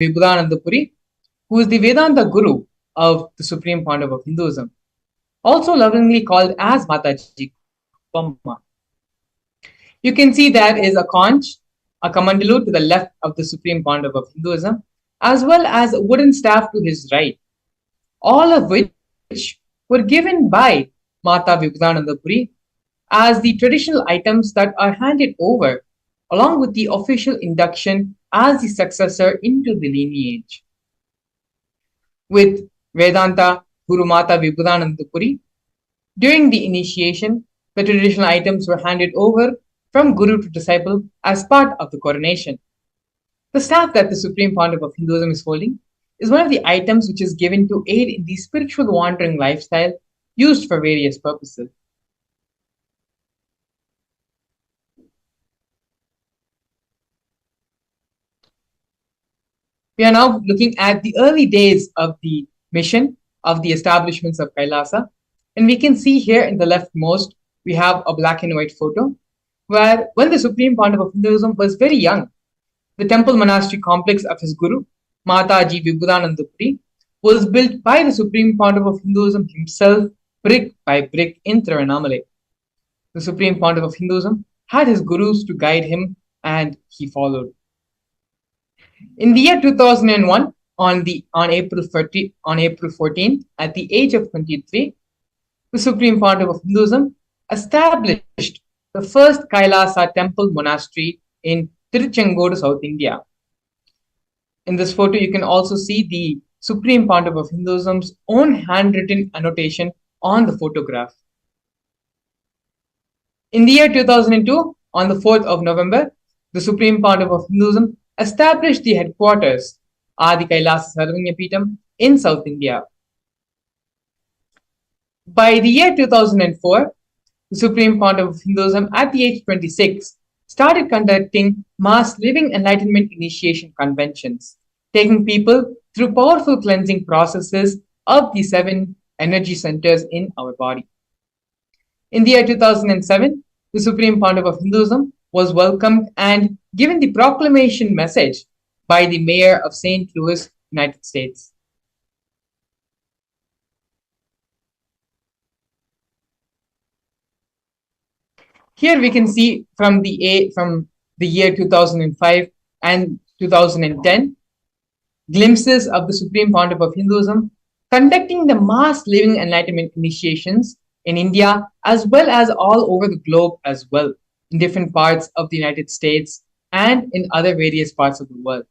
Vibhudanandapuri, who is the Vedanta Guru of the Supreme Pontiff of Hinduism, also lovingly called as Mataji Pamma. You can see there is a conch, a kamandalu to the left of the Supreme Pontiff of Hinduism, as well as a wooden staff to his right, all of which were given by Mata Vibhudanandapuri as the traditional items that are handed over, along with the official induction as the successor into the lineage. With Vedanta Guru Mata Vibhudanandapuri, during the initiation, the traditional items were handed over from Guru to disciple as part of the coronation. The staff that the Supreme Pontiff of Hinduism is holding is one of the items which is given to aid in the spiritual wandering lifestyle used for various purposes. We are now looking at the early days of the mission of the establishments of Kailasa. And we can see here in the leftmost, we have a black and white photo where when the Supreme Pontiff of Hinduism was very young, the temple monastery complex of his guru, Mataji Vibhudanandapuri, was built by the Supreme Pontiff of Hinduism himself, brick by brick in Tiruvannamalai. The Supreme Pontiff of Hinduism had his gurus to guide him, and he followed. In the year 2001, on April 14th, at the age of 23, the Supreme Pontiff of Hinduism established the first Kailasa temple monastery in Tiruchengodu, South India. In this photo, you can also see the Supreme Pontiff of Hinduism's own handwritten annotation on the photograph. In the year 2002, on the 4th of November, the Supreme Pontiff of Hinduism established the headquarters, Adi Kailasa Sarvanyapeetham, in South India. By the year 2004, the Supreme Pontiff of Hinduism, at the age 26, started conducting mass living enlightenment initiation conventions, taking people through powerful cleansing processes of the 7 energy centers in our body. In the year 2007, the Supreme Pontiff of Hinduism was welcomed and given the proclamation message by the mayor of St. Louis, United States. Here we can see from the year 2005 and 2010 glimpses of the Supreme Pontiff of Hinduism conducting the mass living enlightenment initiations in India as well as all over the globe as well, in different parts of the United States and in other various parts of the world.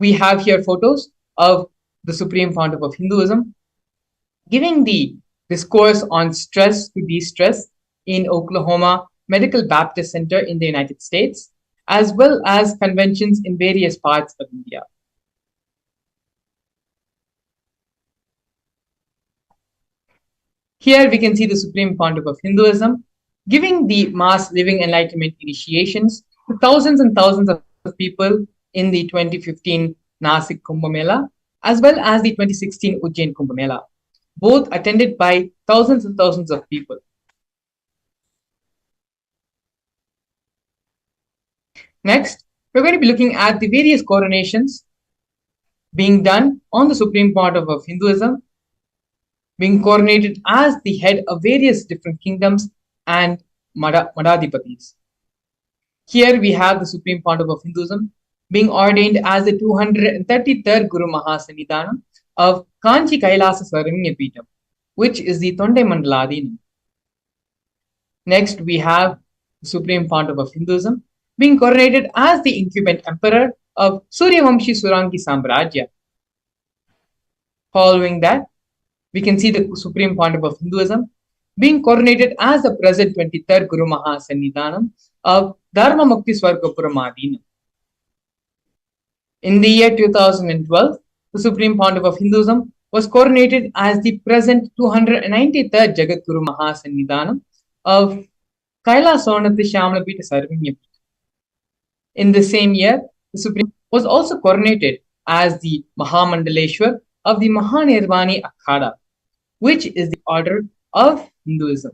We have here photos of the Supreme Pontiff of Hinduism giving the discourse on stress to de-stress in Oklahoma Medical Baptist Center in the United States, as well as conventions in various parts of India. Here we can see the Supreme Pontiff of Hinduism giving the mass living enlightenment initiations to thousands and thousands of people in the 2015 Nasik Kumbh Mela, as well as the 2016 Ujjain Kumbh Mela, both attended by thousands and thousands of people. Next, we're going to be looking at the various coronations being done on the Supreme Pontiff of Hinduism, being coronated as the head of various different kingdoms and Madhadipatis. Here we have the Supreme Pontiff of Hinduism being ordained as the 233rd Guru Mahasannidhanam of Kanchi Kailasa Sarvanyapeetham, which is the Tondai Mandaladinam. Next, we have the Supreme Pontiff of Hinduism being coronated as the incumbent emperor of Suryavamshi Surangi Samrajya. Following that, we can see the Supreme Pontiff of Hinduism being coronated as the present 23rd Guru Mahasannidhanam of Dharma Mukti Swargapuram. In the year 2012, the Supreme Pontiff of Hinduism was coronated as the present 293rd Jagat Guru Mahasannidhanam of Kailasonatthi Shyamalapeetha Sarvanyapeetham. In the same year, the Supreme was also coronated as the Mahamandaleshwar of the Mahanirvani Akhada, which is the order of Hinduism.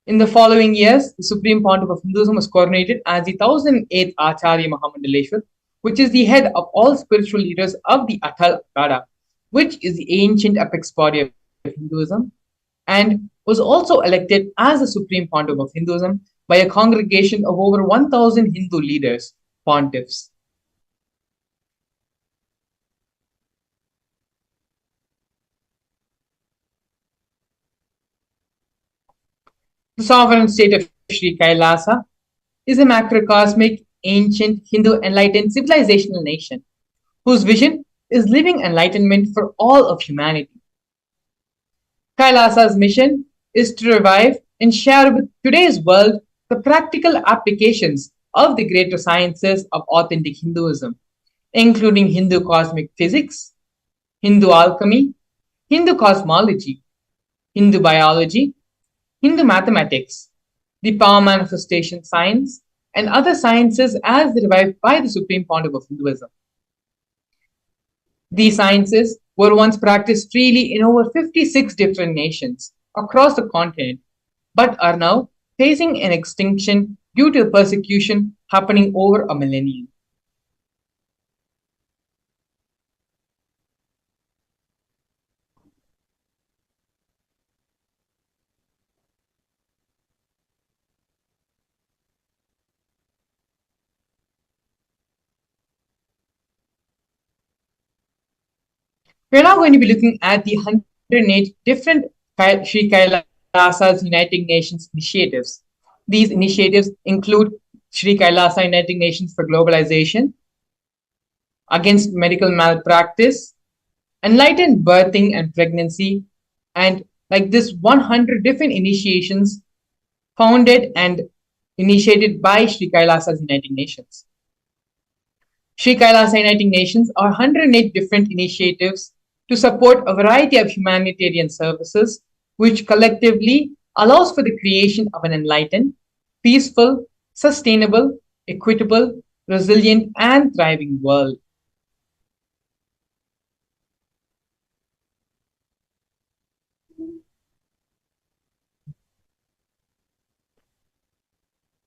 In the following years, the Supreme Pontiff of Hinduism was coronated as the 1008th Acharya Mahamandaleshwar which is the head of all spiritual leaders of the Atal Akada, which is the ancient apex body of Hinduism, and was also elected as the Supreme Pontiff of Hinduism by a congregation of over 1,000 Hindu leaders, pontiffs. The sovereign state of Sri Kailasa is a macrocosmic, ancient, Hindu enlightened civilizational nation whose vision is living enlightenment for all of humanity. Kailasa's mission is to revive and share with today's world the practical applications of the greater sciences of authentic Hinduism, including Hindu cosmic physics, Hindu alchemy, Hindu cosmology, Hindu biology, Hindu mathematics, the power manifestation science, and other sciences as revived by the Supreme Pontiff of Hinduism. These sciences were once practiced freely in over 56 different nations across the continent, but are now facing an extinction due to persecution happening over a millennium. We're now going to be looking at the 108 different Sri Kailasa's United Nations initiatives. These initiatives include Sri Kailasa United Nations for Globalization, Against Medical Malpractice, Enlightened Birthing and Pregnancy, and like this 100 different initiations founded and initiated by Sri Kailasa's United Nations. Sri Kailasa United Nations are 108 different initiatives to support a variety of humanitarian services, which collectively allows for the creation of an enlightened, peaceful, sustainable, equitable, resilient, and thriving world.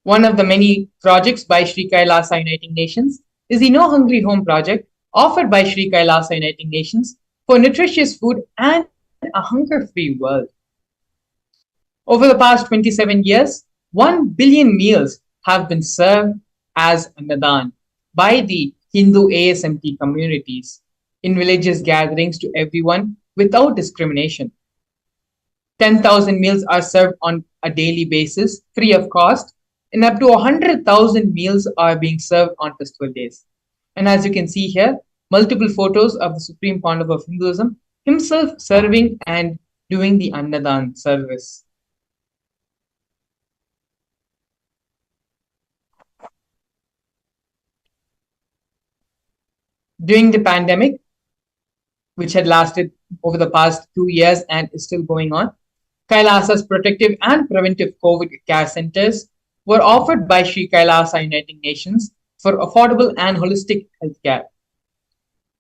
One of the many projects by Sri Kailasa United Nations is the No Hungry Home project offered by Sri Kailasa United Nations for nutritious food and a hunger-free world. Over the past 27 years, 1 billion meals have been served as Annadan by the Hindu ASMT communities in religious gatherings to everyone without discrimination. 10,000 meals are served on a daily basis, free of cost, and up to 100,000 meals are being served on festival days. And as you can see here, multiple photos of the Supreme Pontiff of Hinduism himself serving and doing the Annadan service. During the pandemic, which had lasted over the past 2 years and is still going on, Kailasa's protective and preventive COVID care centers were offered by Sri Kailasa United Nations for affordable and holistic healthcare.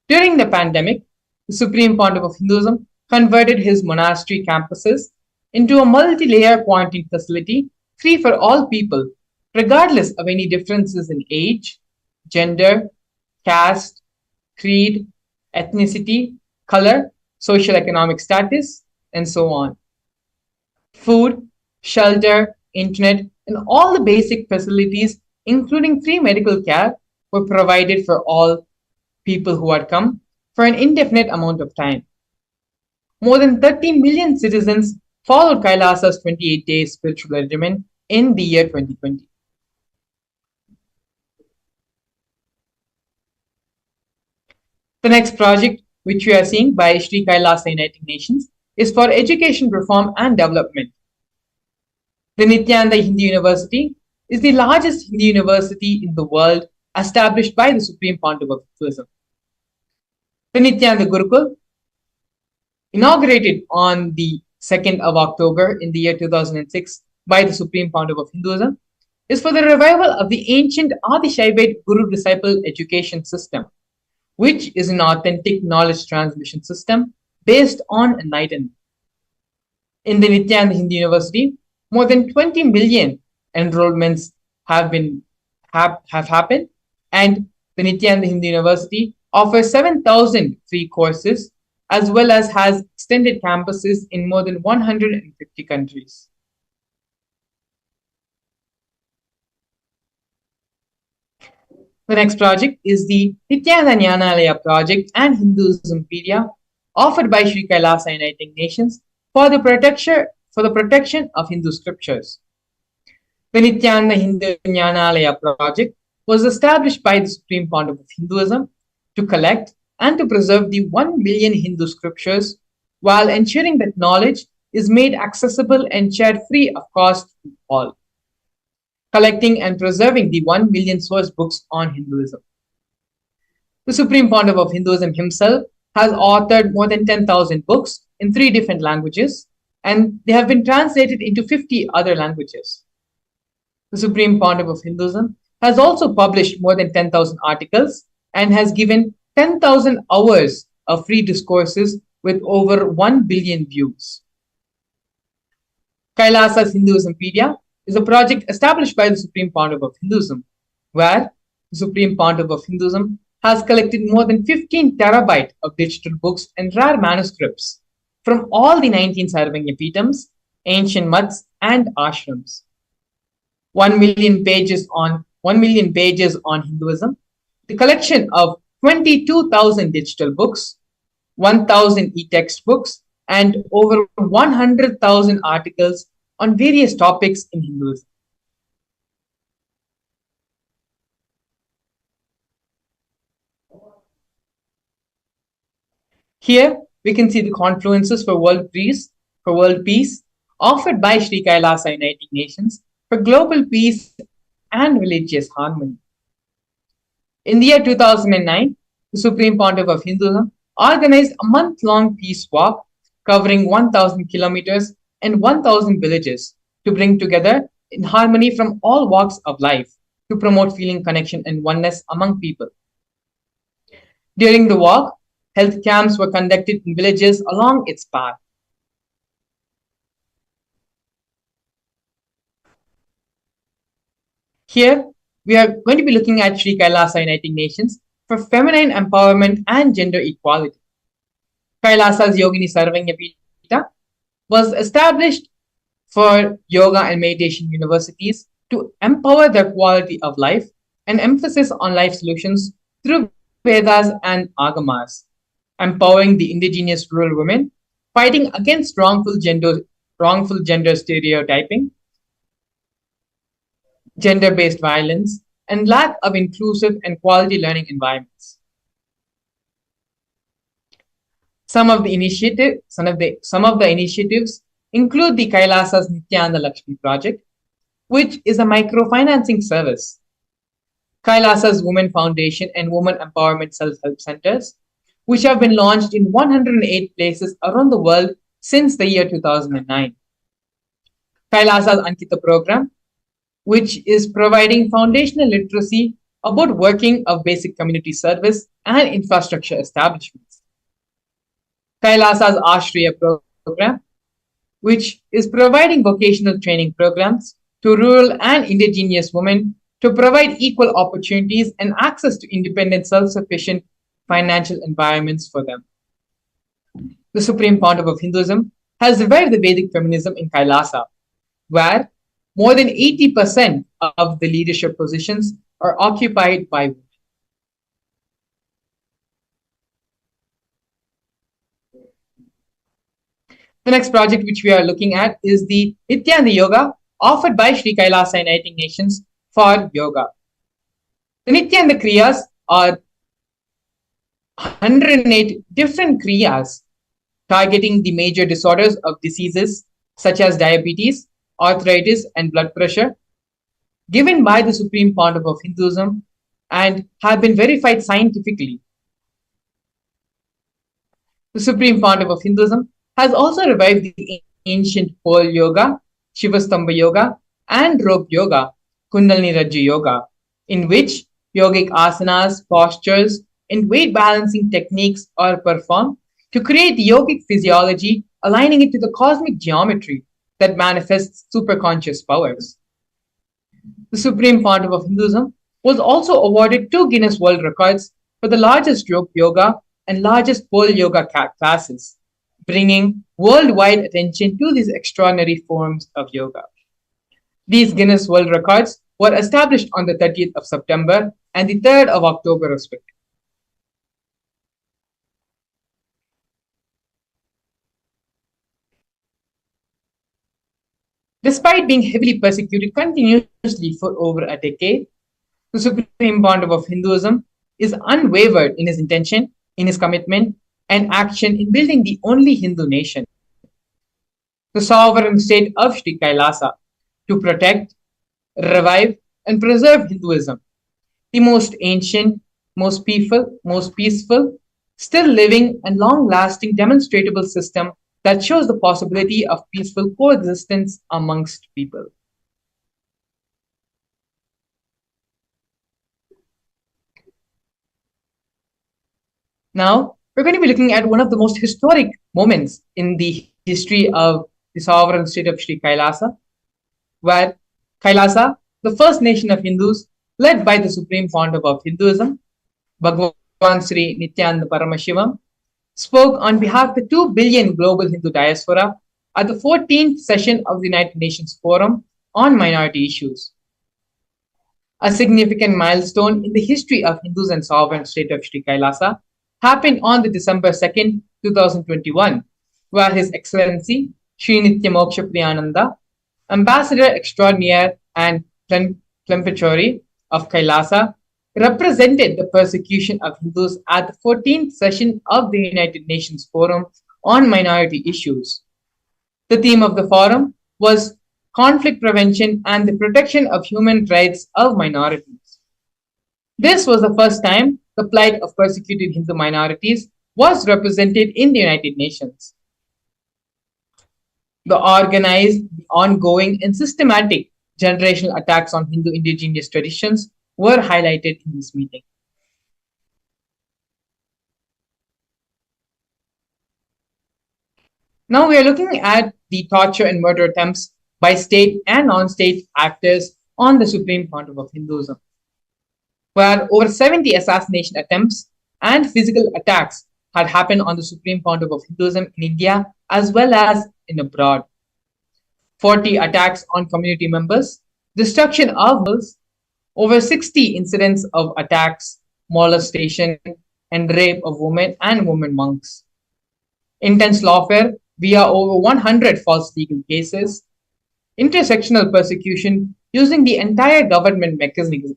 During the pandemic, the Supreme Pontiff of Hinduism converted his monastery campuses into a multi-layer quarantine facility free for all people, regardless of any differences in age, gender, caste, creed, ethnicity, color, social economic status, and so on. Food, shelter, internet, and all the basic facilities, including free medical care, were provided for all people who had come for an indefinite amount of time. More than 30 million citizens followed Kailasa's 28-day spiritual regimen in the year 2020. The next project, which we are seeing by Sri Kailasa United Nations, is for education reform and development. The Nithyananda Hindu University is the largest Hindu university in the world established by the Supreme Pontiff of Hinduism. The Nithyananda Gurukul, inaugurated on the 2nd of October in the year 2006 by the Supreme Pontiff of Hinduism, is for the revival of the ancient Adi-Shaivite Guru-disciple education system, which is an authentic knowledge transmission system based on enlightenment. In the Nithyananda Hindu University, more than 20 million enrollments have happened, and The Nithyananda Hindu University offers 7,000 free courses as well as has extended campuses in more than 150 countries. The next project is the Nithyananda Jnanalaya project and Hinduismpedia offered by Sri Kailasa Uniting Nations for the protection of Hindu scriptures. The Nithyananda Hindu Jnanalaya project was established by the Supreme Pontiff of Hinduism to collect and to preserve the 1 million Hindu scriptures while ensuring that knowledge is made accessible and shared free of cost to all. Collecting and preserving the 1 million source books on Hinduism. The Supreme Pontiff of Hinduism himself has authored more than 10,000 books in 3 different languages, and they have been translated into 50 other languages. The Supreme Pontiff of Hinduism has also published more than 10,000 articles and has given 10,000 hours of free discourses with over 1 billion views. Kailasa's Hinduismpedia is a project established by the Supreme Pontiff of Hinduism, where the Supreme Pontiff of Hinduism has collected more than 15 terabyte of digital books and rare manuscripts from all the 19 Sarvanya Peetams, ancient mutts, and ashrams. 1 million pages on Hinduism, the collection of 22,000 digital books, 1,000 e-text books, and over 100,000 articles on various topics in Hinduism. Here we can see the confluences for world peace offered by Sri Kailasa Uniting Nations for global peace and religious harmony. In the year 2009, the Supreme Pontiff of Hinduism organized a month-long peace walk covering 1,000 kilometers and 1,000 villages to bring together in harmony from all walks of life to promote feeling connection and oneness among people. During the walk, health camps were conducted in villages along its path. Here, we are going to be looking at Sri Kailasa Uniting Nations for feminine empowerment and gender equality. Kailasa's Yogini Sarvanya Peeta was established for yoga and meditation universities to empower the quality of life and emphasis on life solutions through Vedas and Agamas, empowering the indigenous rural women, fighting against wrongful gender stereotyping, gender-based violence, and lack of inclusive and quality learning environments. Some of the initiatives include the Kailasa's Nithyananda Lakshmi project, which is a microfinancing service, Kailasa's Women Foundation and Women Empowerment Self-Help Centers, which have been launched in 108 places around the world since the year 2009. Kailasa's Ankita program, which is providing foundational literacy about working of basic community service and infrastructure establishments. Kailasa's Ashriya program, which is providing vocational training programs to rural and indigenous women to provide equal opportunities and access to independent, self-sufficient financial environments for them. The Supreme Pontiff of Hinduism has revived the Vedic feminism in Kailasa, where more than 80% of the leadership positions are occupied by women. The next project which we are looking at is the Nithyananda Yoga offered by Sri Kailasa Uniting Nations for yoga. The Nithyananda Kriyas are 108 different Kriyas targeting the major disorders of diseases such as diabetes, arthritis, and blood pressure, given by the Supreme Pontiff of Hinduism and have been verified scientifically. The Supreme Pontiff of Hinduism has also revived the ancient pole yoga, Shivastambha yoga, and rope yoga, Kundalini Rajya yoga, in which yogic asanas, postures, and weight balancing techniques are performed to create the yogic physiology, aligning it to the cosmic geometry that manifests superconscious powers. The Supreme Pontiff of Hinduism was also awarded 2 Guinness World Records for the largest group yoga and largest pole yoga classes, bringing worldwide attention to these extraordinary forms of yoga. These Guinness World Records were established on the 30th of September and the 3rd of October, respectively. Despite being heavily persecuted continuously for over a decade, the Supreme Pandava of Hinduism is unwavered in his intention, in his commitment, and action in building the only Hindu nation, the sovereign state of Sri Kailasa, to protect, revive, and preserve Hinduism, the most ancient, most peaceful, still living, and long lasting demonstrable system that shows the possibility of peaceful coexistence amongst people. Now, we're going to be looking at one of the most historic moments in the history of the sovereign state of Sri Kailasa, where Kailasa, the first nation of Hindus, led by the Supreme Founder of Hinduism, Bhagavan Sri Nithyananda Paramashivam, spoke on behalf of the 2 billion global Hindu diaspora at the 14th session of the United Nations Forum on Minority Issues. A significant milestone in the history of Hindus and sovereign state of Sri Kailasa happened on the December 2nd, 2021, where His Excellency Sri Nitya Moksha Priyananda, Ambassador Extraordinaire and Plenipotentiary of Kailasa, represented the persecution of Hindus at the 14th session of the United Nations Forum on Minority Issues. The theme of the forum was conflict prevention and the protection of human rights of minorities. This was the first time the plight of persecuted Hindu minorities was represented in the United Nations. The organized, ongoing, and systematic generational attacks on Hindu indigenous traditions were highlighted in this meeting. Now we are looking at the torture and murder attempts by state and non-state actors on the Supreme Founder of Hinduism, where over 70 assassination attempts and physical attacks had happened on the Supreme Founder of Hinduism in India as well as in abroad. 40 attacks on community members, destruction of mills, over 60 incidents of attacks, molestation, and rape of women and women monks. Intense lawfare via over 100 false legal cases, intersectional persecution using the entire government mechanism,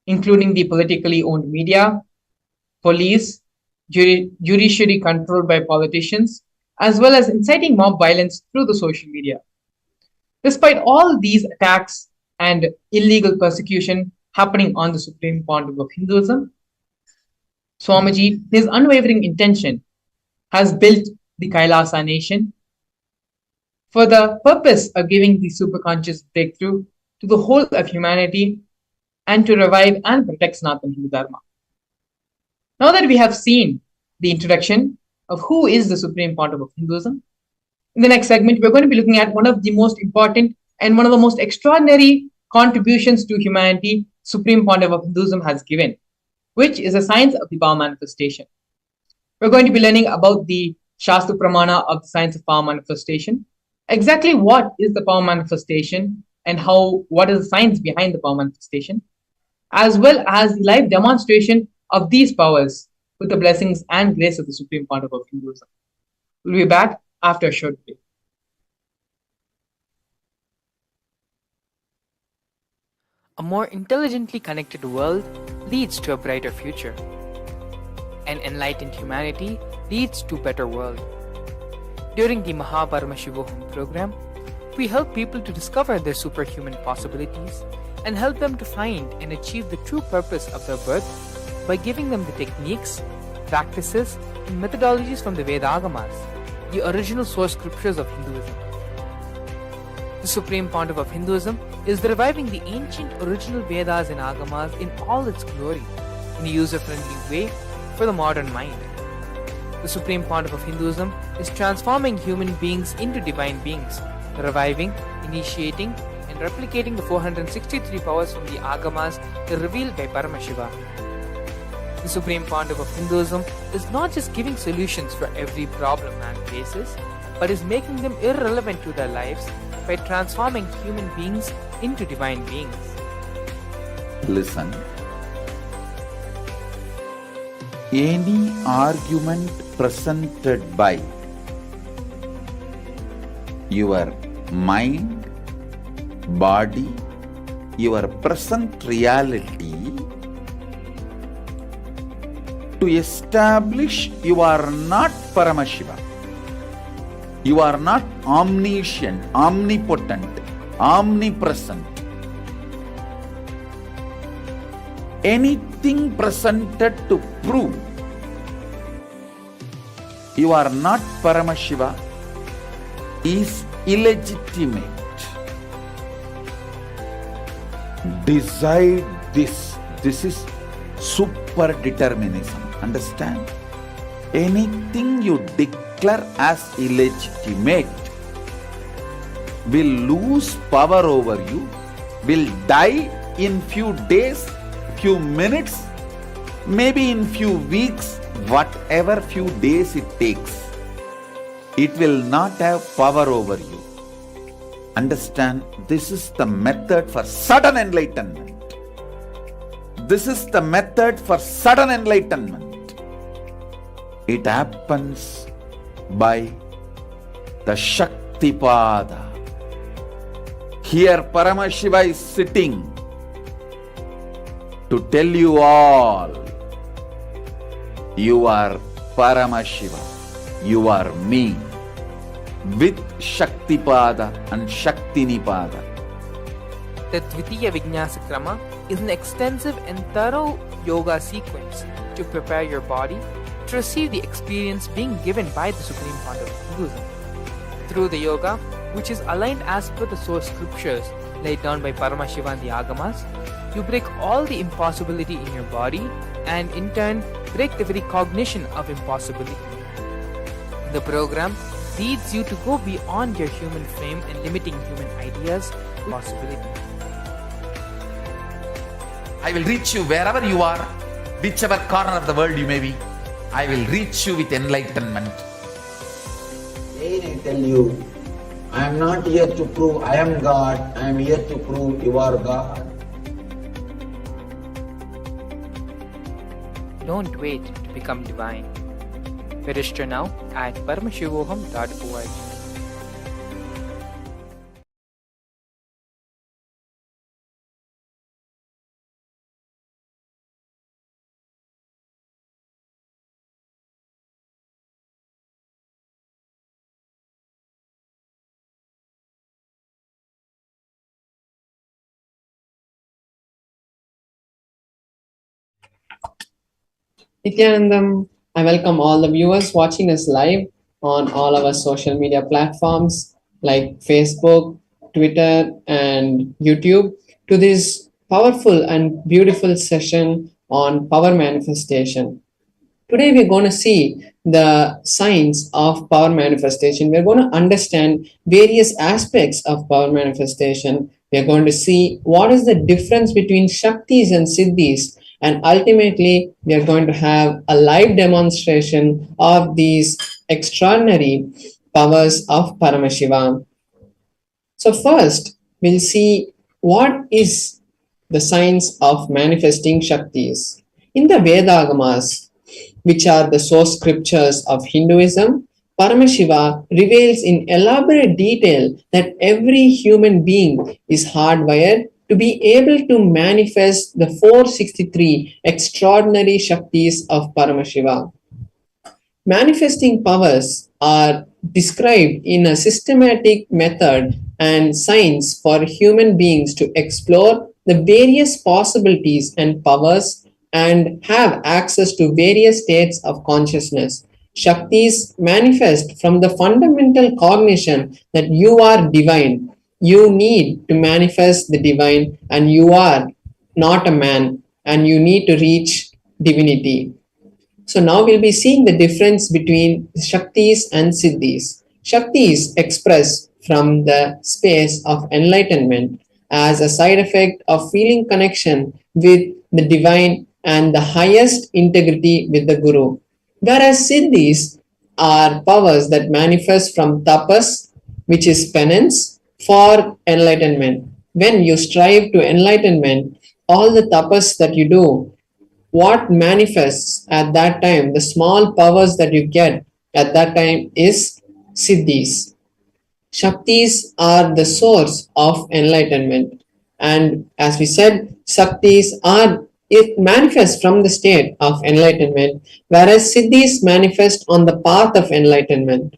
including the politically owned media, police, judiciary controlled by politicians, as well as inciting mob violence through the social media. Despite all these attacks and illegal persecution happening on the Supreme Founder of Hinduism, Swamiji, his unwavering intention, has built the Kailasa nation for the purpose of giving the superconscious breakthrough to the whole of humanity and to revive and protect Sanatana Hindu Dharma. Now that we have seen the introduction of who is the Supreme Founder of Hinduism, in the next segment, we're going to be looking at one of the most important and one of the most extraordinary contributions to humanity Supreme Founder of Hinduism has given, which is the science of the Bhava manifestation. We're going to be learning about the Shastra Pramana of the science of power manifestation, exactly what is the power manifestation and what is the science behind the power manifestation, as well as the live demonstration of these powers with the blessings and grace of the Supreme Founder of Hinduism. We'll be back after a short break. A more intelligently connected world leads to a brighter future. An enlightened humanity leads to a better world. During the Paramashivam program, we help people to discover their superhuman possibilities and help them to find and achieve the true purpose of their birth by giving them the techniques, practices, and methodologies from the Vedagamas, the original source scriptures of Hinduism. The Supreme Pontiff of Hinduism is reviving the ancient original Vedas and Agamas in all its glory, in a user-friendly way for the modern mind. The Supreme Pontiff of Hinduism is transforming human beings into divine beings, reviving, initiating, and replicating the 463 powers from the Agamas revealed by Paramashiva. The Supreme Pontiff of Hinduism is not just giving solutions for every problem man faces, but is making them irrelevant to their lives by transforming human beings into divine beings. Listen. Any argument presented by your mind, body, your present reality to establish you are not Paramashiva. You are not omniscient, omnipotent, omnipresent. Anything presented to prove you are not Paramashiva is illegitimate. Decide this. This is super determinism. Understand? Anything you declare as illegitimate will lose power over you, will die in few days, few minutes, maybe in few weeks, whatever few days it takes. It will not have power over you. Understand, this is the method for sudden enlightenment. This is the method for sudden enlightenment. It happens by the Shaktipada. Here Paramashiva is sitting to tell you all, you are Paramashiva, you are me, with Shaktipada and Shaktinipada. The Dvitiya Vijnasa Krama is an extensive and thorough yoga sequence to prepare your body to receive the experience being given by the Supreme Pontiff of Hinduism. Through the yoga, which is aligned as per the source scriptures laid down by Paramashiva and the Agamas, you break all the impossibility in your body and in turn break the very cognition of impossibility. The program leads you to go beyond your human frame and limiting human ideas to possibility. I will reach you wherever you are, whichever corner of the world you may be. I will reach you with enlightenment. Again I tell you, I am not here to prove I am God, I am here to prove you are God. Don't wait to become divine. Register now at paramashivoham.org. Nithyanandam, I welcome all the viewers watching us live on all our social media platforms like Facebook, Twitter, and YouTube to this powerful and beautiful session on power manifestation. Today, we're going to see the science of power manifestation. We're going to understand various aspects of power manifestation. We're going to see what is the difference between Shaktis and Siddhis. And ultimately, we are going to have a live demonstration of these extraordinary powers of Paramashiva. So first, we'll see what is the science of manifesting Shaktis. In the Vedagamas, which are the source scriptures of Hinduism, Paramashiva reveals in elaborate detail that every human being is hardwired to be able to manifest the 463 extraordinary Shaktis of Paramashiva. Manifesting powers are described in a systematic method and science for human beings to explore the various possibilities and powers and have access to various states of consciousness. Shaktis manifest from the fundamental cognition that you are divine. You need to manifest the divine, and you are not a man, and you need to reach divinity. So now we'll be seeing the difference between Shaktis and Siddhis. Shaktis express from the space of enlightenment. as a side effect of feeling connection with the divine and the highest integrity with the Guru. Whereas siddhis are powers that manifest from tapas, which is penance, for enlightenment. When you strive to enlightenment, all the tapas that you do, what manifests at that time, the small powers that you get at that time is siddhis. Shaktis are the source of enlightenment. And as we said, Shaktis are it manifests from the state of enlightenment, whereas Siddhis manifest on the path of enlightenment.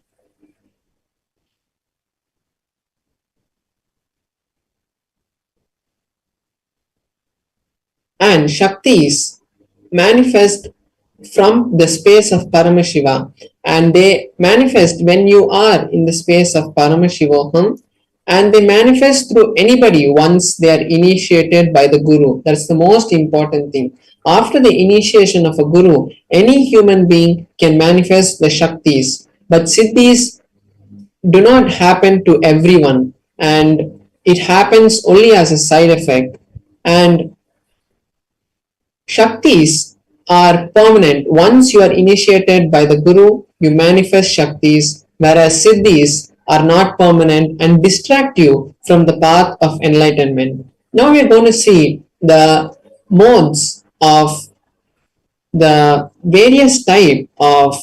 And Shaktis manifest from the space of Paramashiva, and they manifest when you are in the space of Paramashivoham, and they manifest through anybody once they are initiated by the Guru. That's the most important thing. After the initiation of a Guru, any human being can manifest the Shaktis, but Siddhis do not happen to everyone, and it happens only as a side effect. And Shaktis are permanent. Once you are initiated by the Guru, you manifest Shaktis, whereas Siddhis are not permanent and distract you from the path of enlightenment. Now we are going to see the modes of the various type of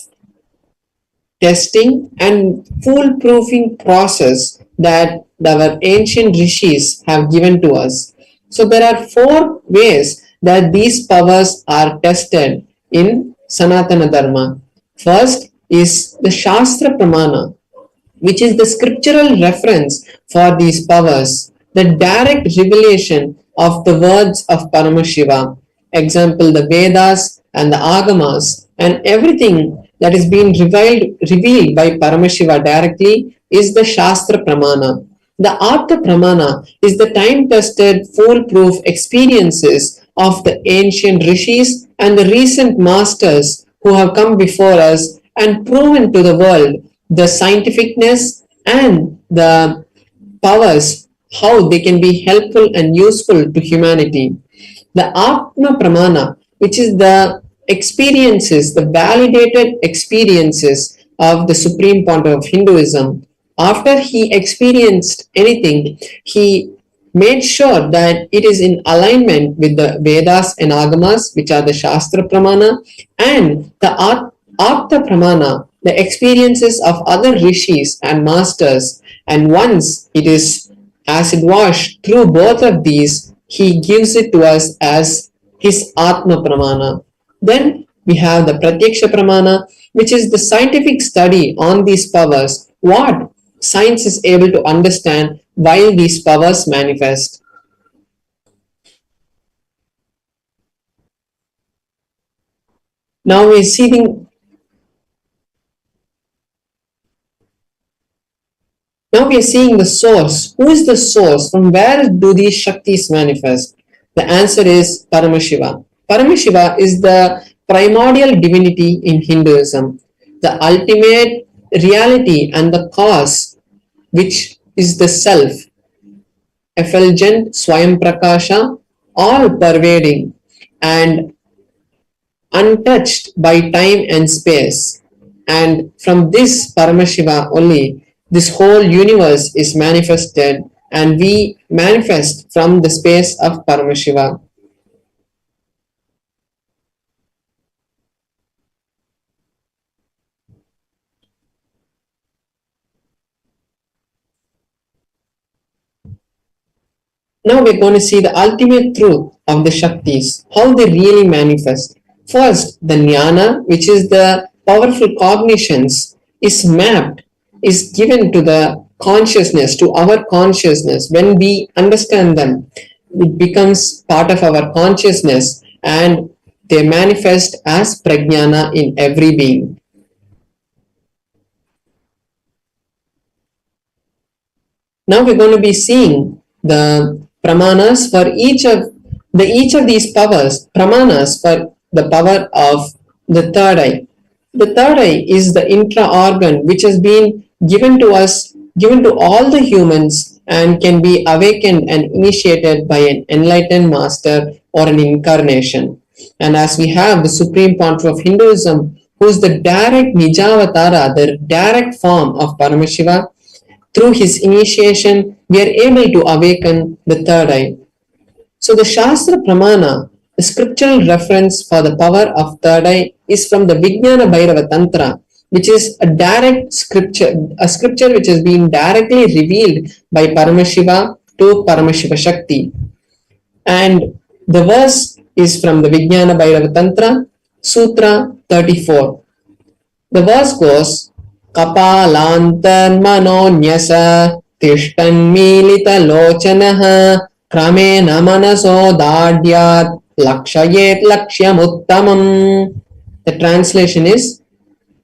testing and foolproofing process that our ancient rishis have given to us. So there are 4 ways that these powers are tested in Sanatana Dharma. First is the Shastra Pramana, which is the scriptural reference for these powers, the direct revelation of the words of Paramashiva. Example, the Vedas and the Agamas and everything that is being revealed by Paramashiva directly is the Shastra Pramana. The Apta Pramana is the time-tested, foolproof experiences of the ancient rishis and the recent masters who have come before us and proven to the world the scientificness and the powers, how they can be helpful and useful to humanity. The Atma Pramana, which is the experiences, the validated experiences of the Supreme Pontiff of Hinduism. After he experienced anything, he made sure that it is in alignment with the Vedas and Agamas, which are the Shastra Pramana, and the Apta Pramana, the experiences of other rishis and masters. And once it is acid washed through both of these, he gives it to us as his Atma Pramana. Then we have the Pratyaksha Pramana, which is the scientific study on these powers, what science is able to understand while these powers manifest. Now we are seeing the source. Who is the source? From where do these Shaktis manifest? The answer is Paramashiva. Paramashiva is the primordial divinity in Hinduism, the ultimate reality and the cause, which is the self, effulgent, Swayam Prakasha, all pervading and untouched by time and space. And from this Paramashiva only, this whole universe is manifested, and we manifest from the space of Paramashiva. Now we're going to see the ultimate truth of the Shaktis, how they really manifest. First, the Jnana, which is the powerful cognitions, is mapped, is given to the consciousness, to our consciousness. When we understand them, it becomes part of our consciousness and they manifest as prajnana in every being. Now we're going to be seeing the pramanas for each of these powers, pramanas for the power of the third eye. The third eye is the intra organ which has been given to us, given to all the humans, and can be awakened and initiated by an enlightened master or an incarnation. And as we have the Supreme Pontiff of Hinduism, who is the direct Nijavatara, the direct form of Paramashiva, through his initiation, we are able to awaken the third eye. So the Shastra Pramana, the scriptural reference for the power of third eye, is from the Vijnana Bhairava Tantra, which is a direct scripture, a scripture which has been directly revealed by Paramashiva to Paramashiva Shakti. And the verse is from the Vijnana Bhairava Tantra, Sutra 34. The verse goes, Kapalantan manonyasa tishtan milita lochanaha kramena manaso dadyat lakshayet lakshyamuttamam. The translation is,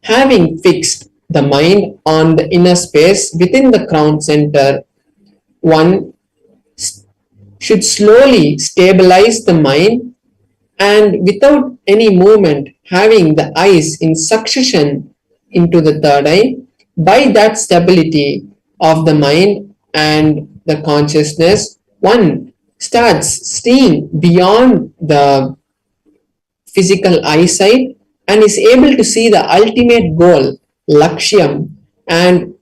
having fixed the mind on the inner space within the crown center, one should slowly stabilize the mind and without any movement, having the eyes in succession into the third eye. By that stability of the mind and the consciousness, one starts seeing beyond the physical eyesight and is able to see the ultimate goal, Lakshyam, and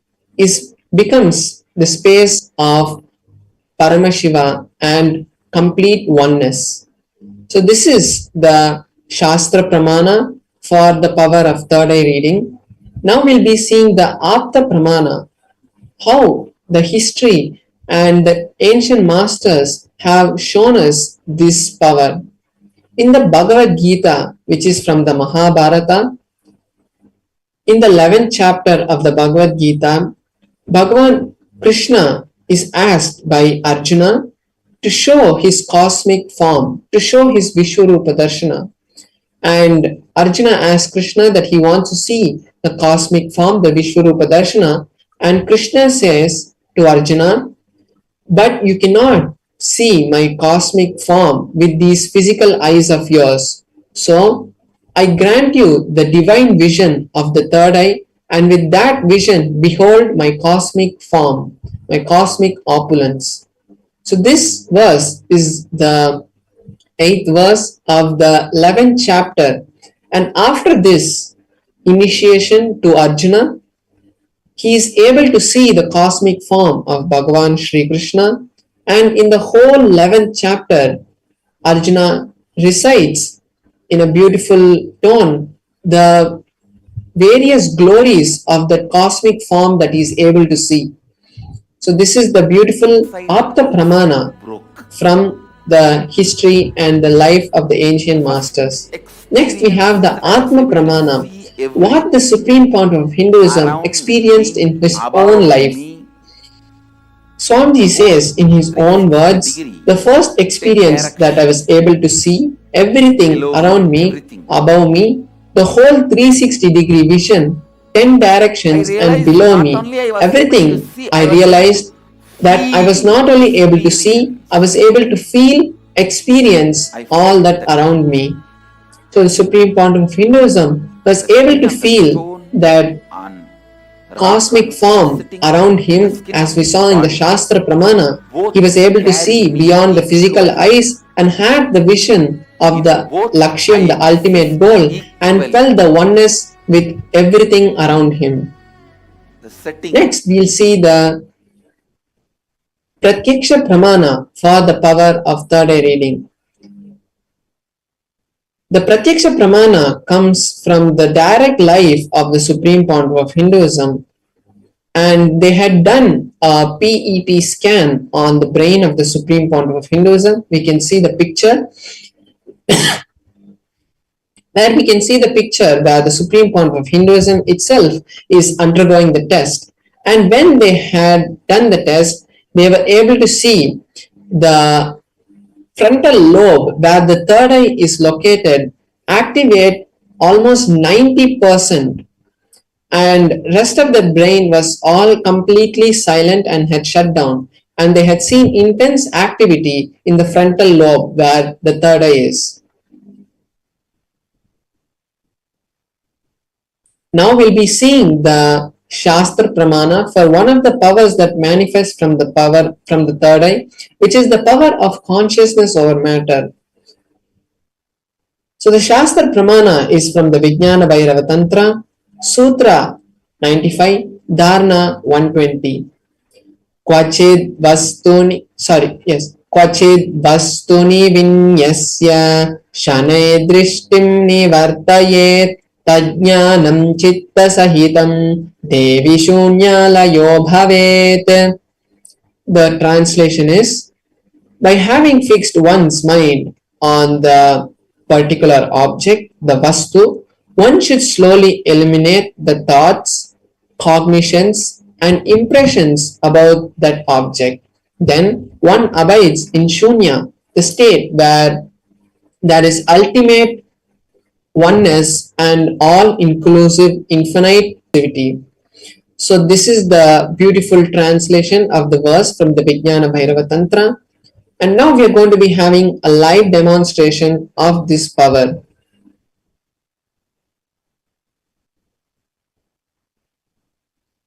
becomes the space of Paramashiva and complete oneness. So this is the Shastra Pramana for the power of third eye reading. Now we'll be seeing the Apta Pramana, how the history and the ancient masters have shown us this power. In the Bhagavad Gita, which is from the Mahabharata, in the 11th chapter of the Bhagavad Gita, Bhagavan Krishna is asked by Arjuna to show his cosmic form, to show his Vishwarupa Darshana. And Arjuna asks Krishna that he wants to see the cosmic form, the Vishwarupa Darshana. And Krishna says to Arjuna, but you cannot see my cosmic form with these physical eyes of yours. So I grant you the divine vision of the third eye, and with that vision, behold my cosmic form, my cosmic opulence. So this verse is the 8th verse of the 11th chapter. And after this initiation to Arjuna, he is able to see the cosmic form of Bhagavan Sri Krishna. And in the whole 11th chapter, Arjuna recites in a beautiful tone the various glories of the cosmic form that he is able to see. So this is the beautiful Apta Pramana from the history and the life of the ancient masters. Next we have the Atma Pramana, what the Supreme Pontiff of Hinduism experienced in his own life. Swamiji says in his own words, the first experience that I was able to see everything around me, above me, the whole 360-degree vision, 10 directions and below me, everything, I realized that I was not only able to see, I was able to feel, experience all that around me. So the Supreme Pontiff of Hinduism was able to feel that cosmic form around him, as we saw in the Shastra Pramana. He was able to see beyond the physical eyes and had the vision of the Lakshyam, the ultimate goal, and felt the oneness with everything around him. Next, we'll see the Pratyaksha Pramana for the power of third eye reading. The Pratyaksha Pramana comes from the direct life of the Supreme Pontiff of Hinduism, and they had done a PET scan on the brain of the Supreme Pontiff of Hinduism. We can see the picture where we can see the picture where the Supreme Pontiff of Hinduism itself is undergoing the test. And when they had done the test, they were able to see the frontal lobe where the third eye is located activate almost 90%, and rest of the brain was all completely silent and had shut down, and they had seen intense activity in the frontal lobe where the third eye is. Now we'll be seeing the Shastra Pramana for one of the powers that manifest from the third eye, which is the power of consciousness over matter. So the Shastra Pramana is from the Vijnana Bhairava Tantra, Sutra 95, Dharana 120. Kvachid vastuni vinyasya shanay drishtim nivartayet tajnanam chitta sahitam devi shunyalayo bhavet. The translation is, by having fixed one's mind on the particular object, the vastu, one should slowly eliminate the thoughts, cognitions, and impressions about that object. Then one abides in shunya, the state where there is ultimate oneness and all-inclusive infinitivity. So this is the beautiful translation of the verse from the Vijnana Bhairava Tantra. And now we are going to be having a live demonstration of this power.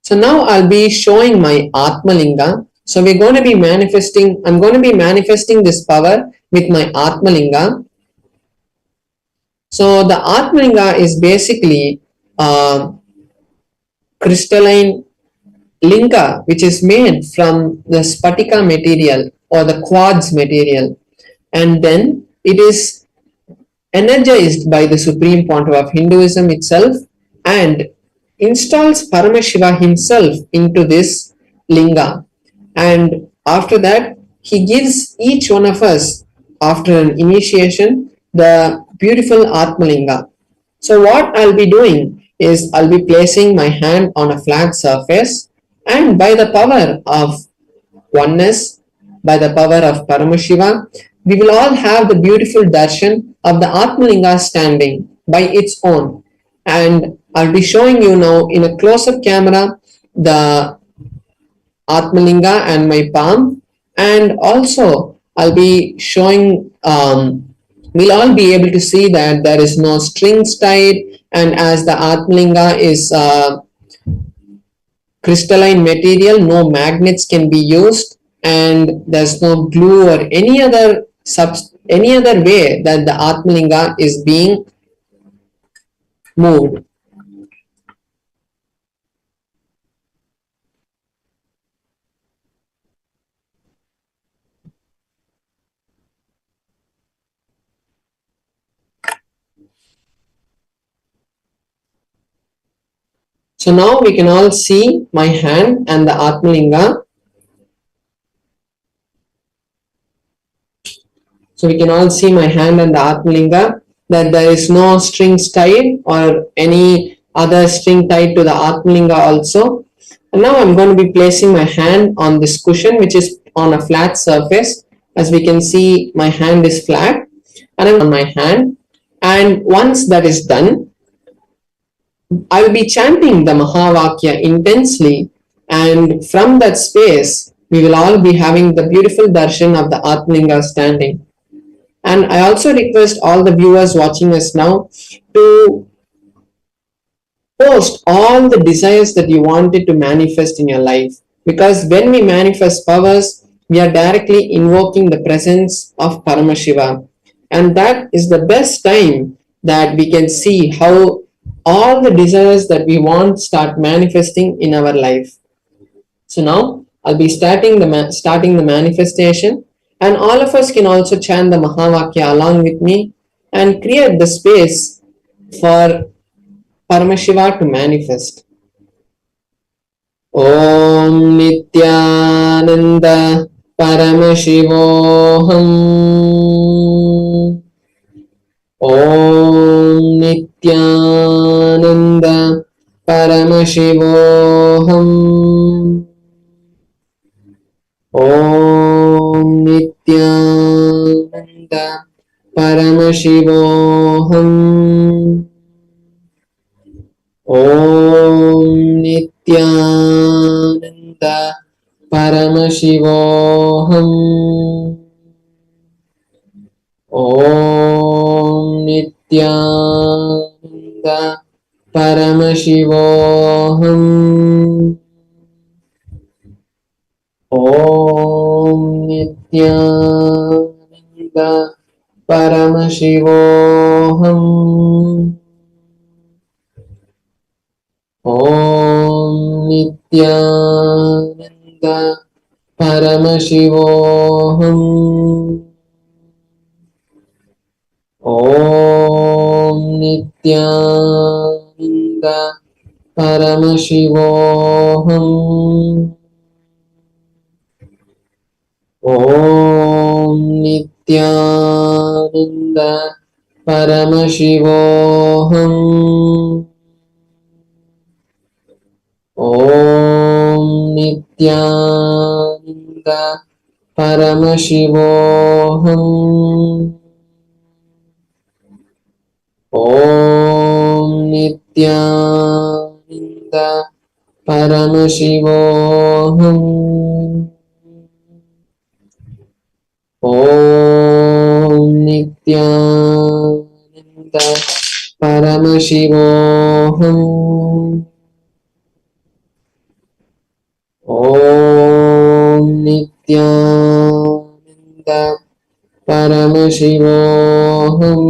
So now I'll be showing my Atmalinga. So we're going to be manifesting, I'm going to be manifesting this power with my Atmalinga. So the Atmalinga is basically crystalline linga which is made from the spatika material or the quartz material, and then it is energized by the Supreme Pontiff of Hinduism itself and installs Paramashiva himself into this linga, and after that he gives each one of us, after an initiation, the beautiful Atmalinga. So what I'll be doing is I'll be placing my hand on a flat surface, and by the power of oneness, by the power of Paramashiva, we will all have the beautiful darshan of the Atmalinga standing by its own. And I'll be showing you now in a close-up camera the Atmalinga and my palm, and also I'll be showing, we'll all be able to see that there is no strings tied, and as the Atmalinga is crystalline material, no magnets can be used, and there's no glue or any other way that the Atmalinga is being moved. So now we can all see my hand and the Atmalinga. So we can all see my hand and the Atmalinga, that there is no strings tied or any other string tied to the Atmalinga also. And now I'm going to be placing my hand on this cushion which is on a flat surface. As we can see, my hand is flat and I'm on my hand. And once that is done, I will be chanting the Mahavakya intensely, and from that space we will all be having the beautiful darshan of the Atmalinga standing. And I also request all the viewers watching us now to post all the desires that you wanted to manifest in your life, because when we manifest powers, we are directly invoking the presence of Paramashiva, and that is the best time that we can see how all the desires that we want start manifesting in our life. So now I'll be starting the manifestation, and all of us can also chant the Mahavakya along with me and create the space for Paramashiva to manifest. Om Nithyananda Paramashivoham. Om Nithyananda Paramashivoham. Om Nithyananda Paramashivoham. Om Nithyananda Paramashivoham. Om Nithyananda Paramashivoham. Om Nithyananda Paramashivoham. Om Nithyananda Paramashivoham. Om Nithyananda Paramashivoham. Om Nithyananda Paramashivoham. Om Nithyananda Paramashivoham. Om Nithyananda Paramashivoham. Om Nithyananda Paramashivoham. Om Nithyananda Paramashivoham.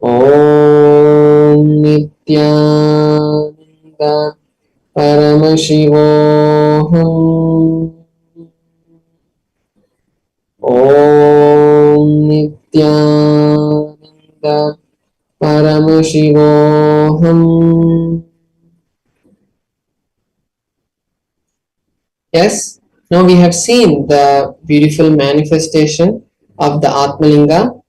Om Nithyananda Paramashivoham. Om Nithyananda Paramashivoham. Yes, now we have seen the beautiful manifestation of the Atmalinga.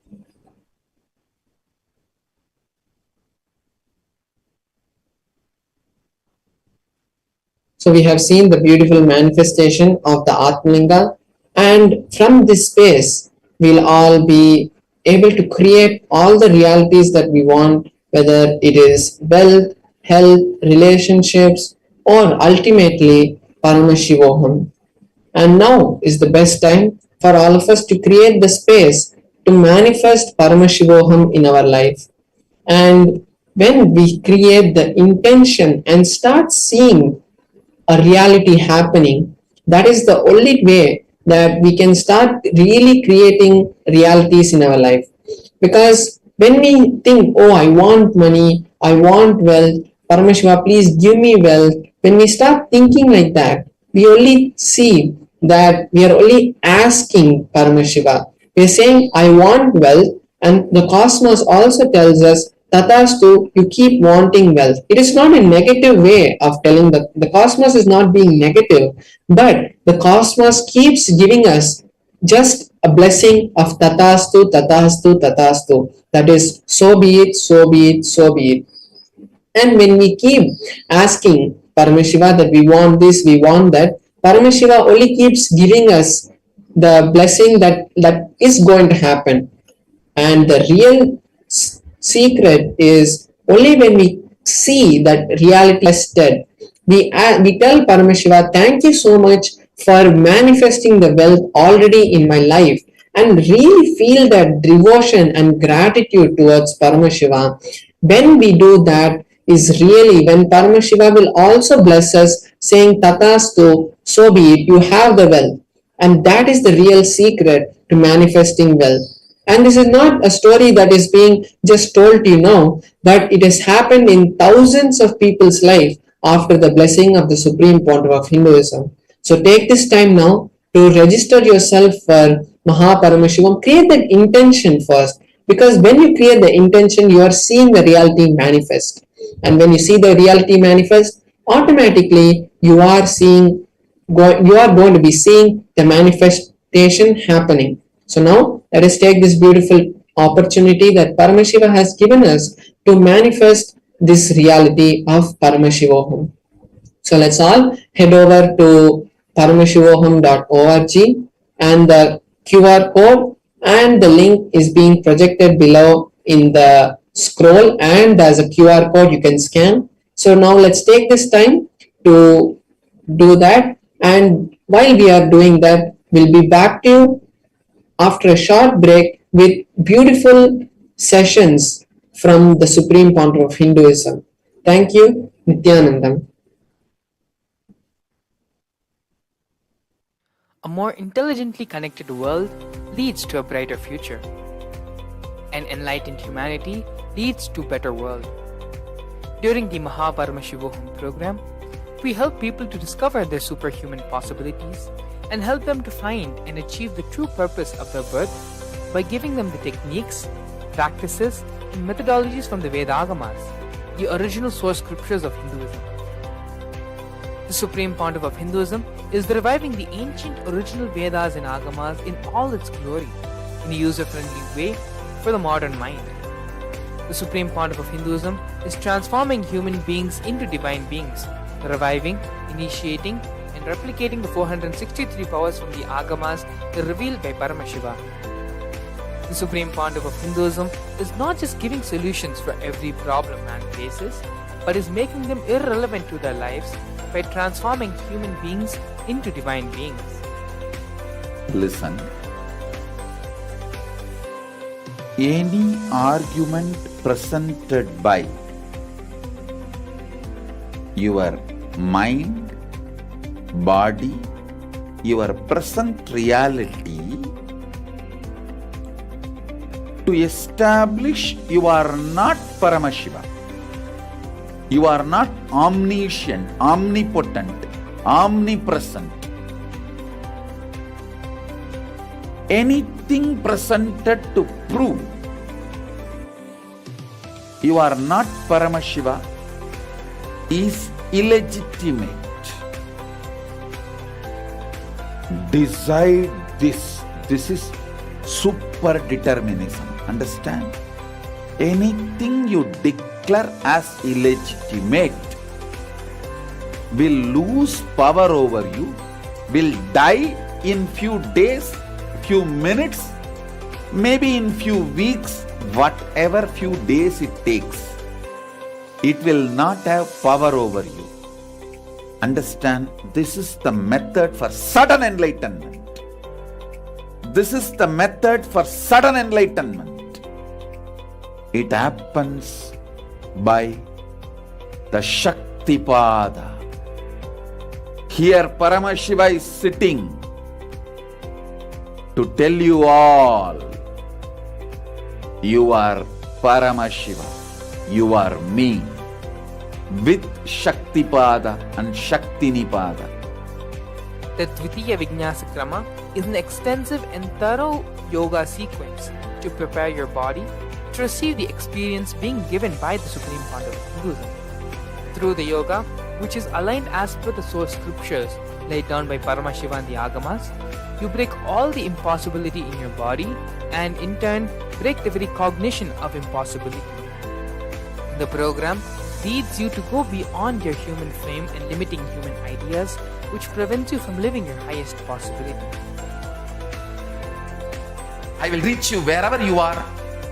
So we have seen the beautiful manifestation of the Atmalinga, and from this space, we'll all be able to create all the realities that we want, whether it is wealth, health, relationships, or ultimately Paramashivoham. And now is the best time for all of us to create the space to manifest Paramashivoham in our life. And when we create the intention and start seeing a reality happening, that is the only way that we can start really creating realities in our life. Because when we think, oh, I want money, I want wealth, Paramashiva, please give me wealth, when we start thinking like that, we only see that we are only asking Paramashiva. We are saying, I want wealth, and the cosmos also tells us, Tatastu, you keep wanting wealth. It is not a negative way of telling the cosmos is not being negative, but the cosmos keeps giving us just a blessing of Tatastu, Tatastu, Tatastu. That is, so be it, so be it, so be it. And when we keep asking Paramashiva that we want this, we want that, Paramashiva only keeps giving us the blessing that is going to happen. And the real secret is only when we see that reality tested, we tell Paramashiva, thank you so much for manifesting the wealth already in my life, and really feel that devotion and gratitude towards Paramashiva. When we do that is really when Paramashiva will also bless us, saying Tatastu, so be it, you have the wealth. And that is the real secret to manifesting wealth. And this is not a story that is being just told to you now, but it has happened in thousands of people's life after the blessing of the Supreme Pontiff of Hinduism. So take this time now to register yourself for Mahaparamashivam. Create that intention first, because when you create the intention, you are seeing the reality manifest. And when you see the reality manifest, automatically you are going to be seeing the manifestation happening. So now let us take this beautiful opportunity that Paramashiva has given us to manifest this reality of Paramashivoham. So let's all head over to paramashivoham.org, and the QR code and the link is being projected below in the scroll, and as a QR code you can scan. So now let's take this time to do that, and while we are doing that, we'll be back to you after a short break with beautiful sessions from the Supreme Founder of Hinduism. Thank you, Nithyananda. A more intelligently connected world leads to a brighter future. An enlightened humanity leads to a better world. During the Paramashivam program, we help people to discover their superhuman possibilities and help them to find and achieve the true purpose of their birth by giving them the techniques, practices, and methodologies from the Vedagamas, the original source scriptures of Hinduism. The Supreme Pontiff of Hinduism is reviving the ancient original Vedas and Agamas in all its glory, in a user-friendly way for the modern mind. The Supreme Pontiff of Hinduism is transforming human beings into divine beings, reviving, initiating, and replicating the 463 powers from the Agamas revealed by Paramashivam. The Supreme Pontiff of Hinduism is not just giving solutions for every problem man faces, but is making them irrelevant to their lives by transforming human beings into divine beings. Listen. Any argument presented by your mind, body, your present reality to establish you are not Paramashiva. You are not omniscient, omnipotent, omnipresent. Anything presented to prove you are not Paramashiva is illegitimate. Decide this. This is super determinism. Understand? Anything you declare as illegitimate will lose power over you, will die in few days, few minutes, maybe in few weeks, whatever few days it takes. It will not have power over you. Understand, this is the method for sudden enlightenment. This is the method for sudden enlightenment. It happens by the Shaktipada. Here Paramashiva is sitting to tell you all, you are Paramashiva, you are me, with Shaktipada and Shaktinipada. The Dvitiya Vijnasa Krama is an extensive and thorough yoga sequence to prepare your body to receive the experience being given by the Supreme Pontiff of Hinduism. Through the yoga, which is aligned as per the source scriptures laid down by Paramashiva and the Agamas, you break all the impossibility in your body and in turn break the very cognition of impossibility. The program leads you to go beyond your human frame and limiting human ideas, which prevents you from living your highest possibility. I will reach you wherever you are,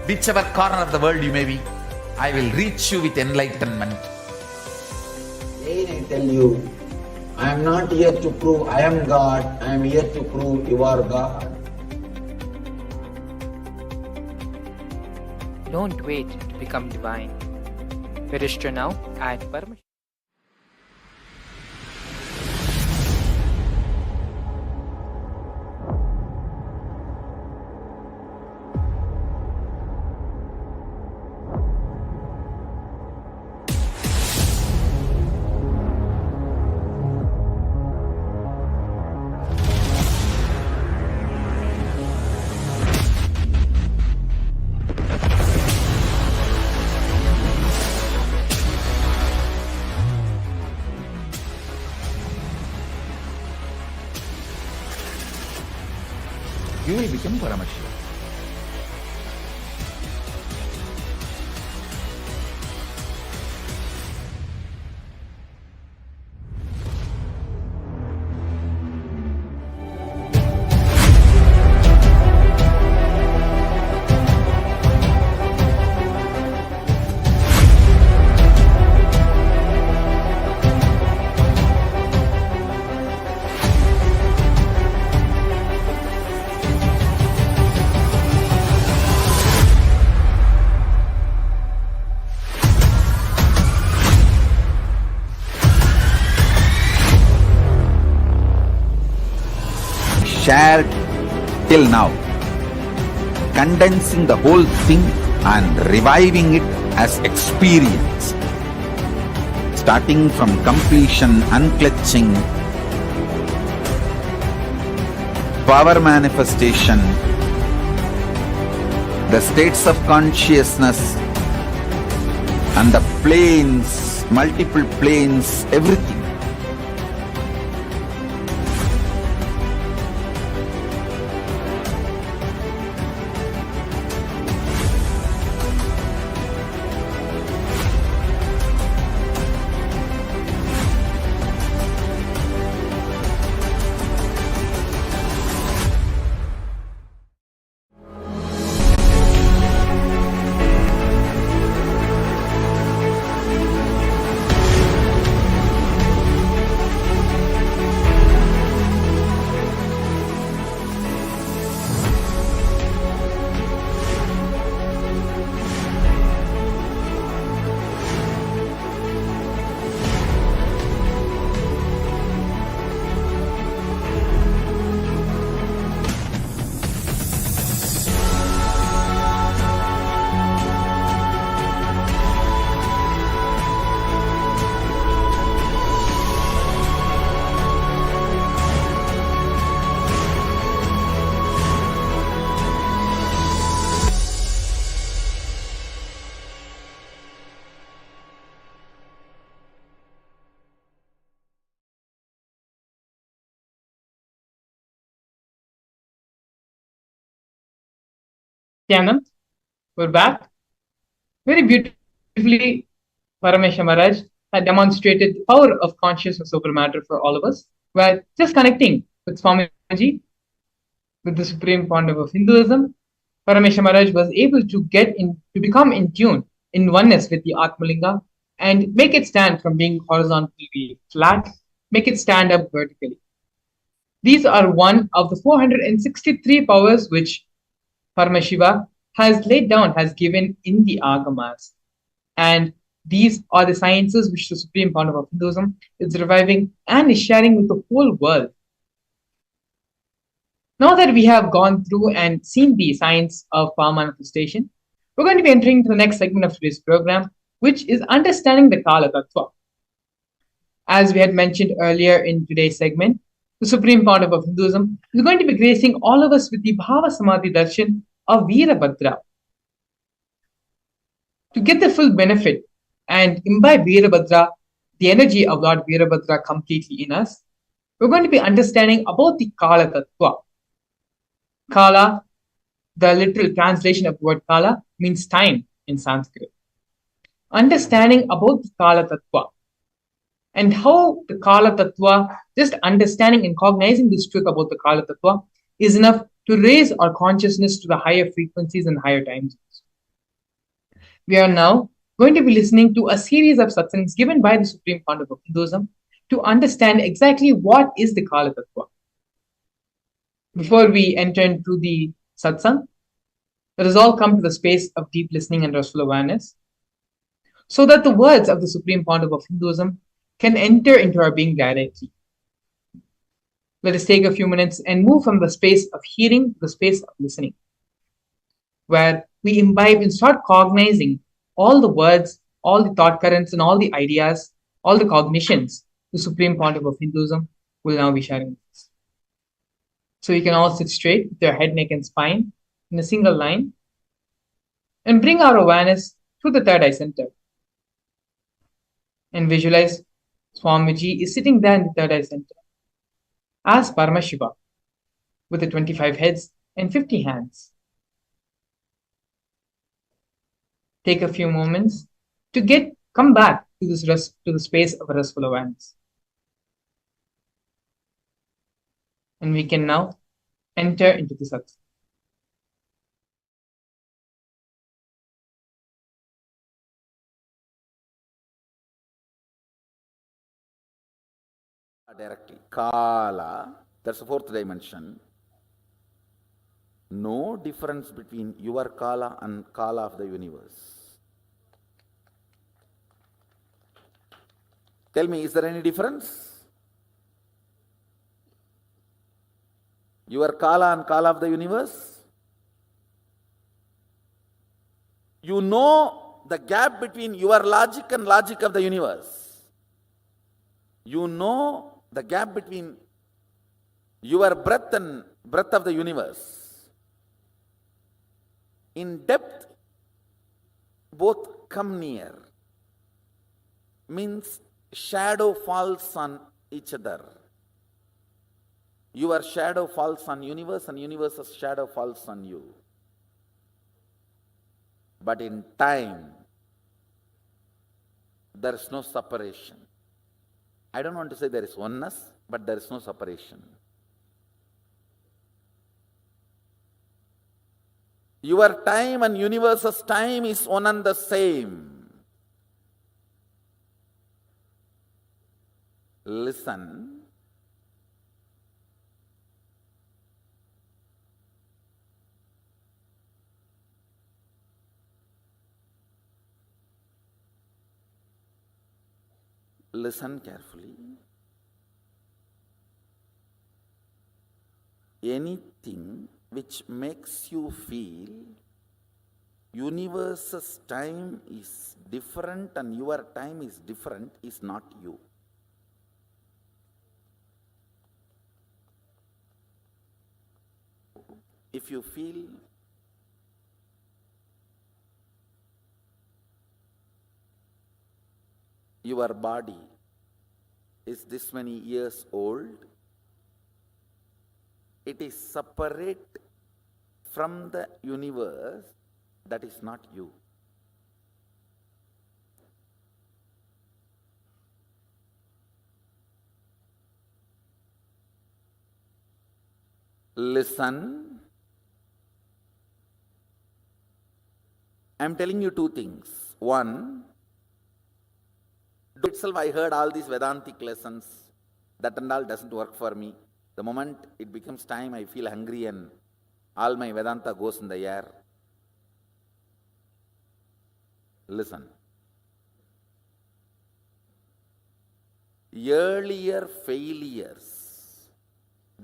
whichever corner of the world you may be. I will reach you with enlightenment. Again I tell you, I am not here to prove I am God, I am here to prove you are God. Don't wait to become divine. Register now at Paramashivam. You will become Paramashiva. shared till now, condensing the whole thing and reviving it as experience, starting from completion, unclutching, power manifestation, the states of consciousness, and the planes, multiple planes, everything. Nithyananda, we're back. Very beautifully, Paramashivam Maharaj had demonstrated the power of consciousness over matter for all of us. We're just connecting with Swamiji, with the supreme founder of Hinduism. Paramashivam Maharaj was able to to become in tune, in oneness with the Atmalinga, and make it stand from being horizontally flat, make it stand up vertically. These are one of the 463 powers which Paramashiva has laid down, has given in the Agamas. And these are the sciences which the supreme founder of Hinduism is reviving and is sharing with the whole world. Now that we have gone through and seen the science of power manifestation, we're going to be entering to the next segment of today's program, which is understanding the Kala Tattva. As we had mentioned earlier in today's segment, the supreme founder of Hinduism is going to be gracing all of us with the Bhava Samadhi Darshan of Virabhadra. To get the full benefit and imbibe Virabhadra, the energy of Lord Virabhadra completely in us, we're going to be understanding about the Kala Tattva. Kala, the literal translation of the word Kala, means time in Sanskrit. Understanding about the Kala Tattva and how the Kala Tattva, just understanding and cognizing this truth about the Kala Tattva is enough to raise our consciousness to the higher frequencies and higher time zones. We are now going to be listening to a series of satsangs given by the supreme founder of Hinduism to understand exactly what is the Kala Tattva. Before we enter into the satsang, let us all come to the space of deep listening and restful awareness, so that the words of the supreme founder of Hinduism can enter into our being directly. Let us take a few minutes and move from the space of hearing to the space of listening, where we imbibe and start cognizing all the words, all the thought currents, and all the ideas, all the cognitions the supreme founder of Hinduism will now be sharing with us. So you can all sit straight with your head, neck, and spine in a single line and bring our awareness to the third eye center. And visualize Swamiji is sitting there in the third eye center as Paramashiva with the 25 heads and 50 hands. Take a few moments to come back to the space of restful awareness. And we can now enter into the satsang. Directly. Kala, that's the fourth dimension. No difference between your Kala and Kala of the universe. Tell me, is there any difference? Your Kala and Kala of the universe. You know the gap between your logic and logic of the universe. You know the gap between your breath and breath of the universe. In depth, both come near. Means shadow falls on each other. Your shadow falls on universe and universe's shadow falls on you. But in time, there is no separation. I don't want to say there is oneness, but there is no separation. Your time and universe's time is one and the same. Listen. Listen carefully. Anything which makes you feel universe's time is different and your time is different is not you. If you feel your body is this many years old, it is separate from the universe, that is not you. Listen. I am telling you two things. One, itself I heard all these Vedantic lessons, that and all doesn't work for me. The moment it becomes time, I feel hungry and all my Vedanta goes in the air. Listen. Earlier failures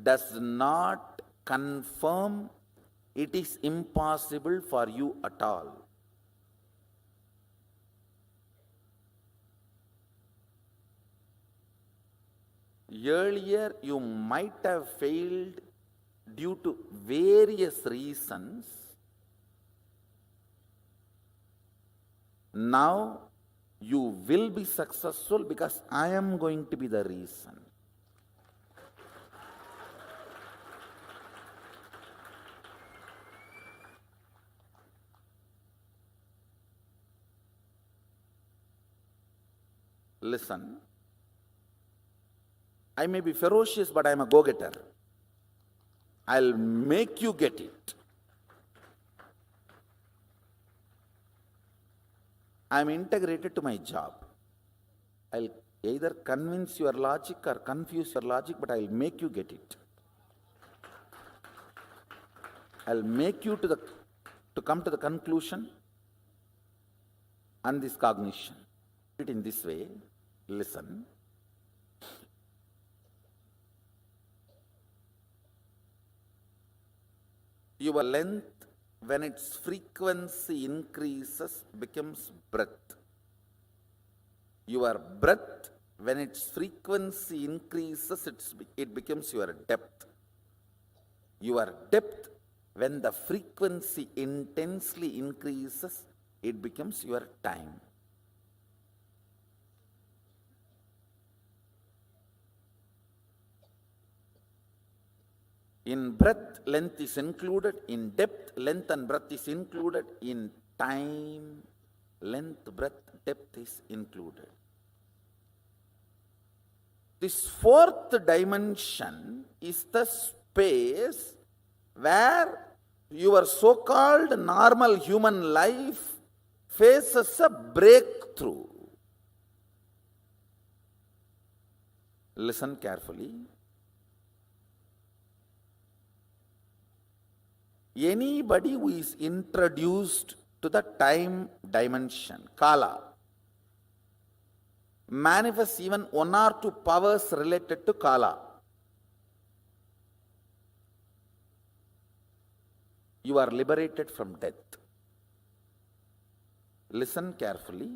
does not confirm it is impossible for you at all. Earlier, you might have failed due to various reasons. Now, you will be successful because I am going to be the reason. Listen. I may be ferocious, but I am a go-getter. I'll make you get it. I am integrated to my job. I'll either convince your logic or confuse your logic, but I'll make you get it. I'll make you to come to the conclusion and this cognition. It in this way. Listen. Your length, when its frequency increases, becomes breadth. Your breadth, when its frequency increases, it becomes your depth. Your depth, when the frequency intensely increases, it becomes your time. In breadth, length is included. In depth, length and breadth is included. In time, length, breadth, depth is included. This fourth dimension is the space where your so-called normal human life faces a breakthrough. Listen carefully. Anybody who is introduced to the time dimension, Kala, manifests even one or two powers related to Kala. you are liberated from death. Listen carefully.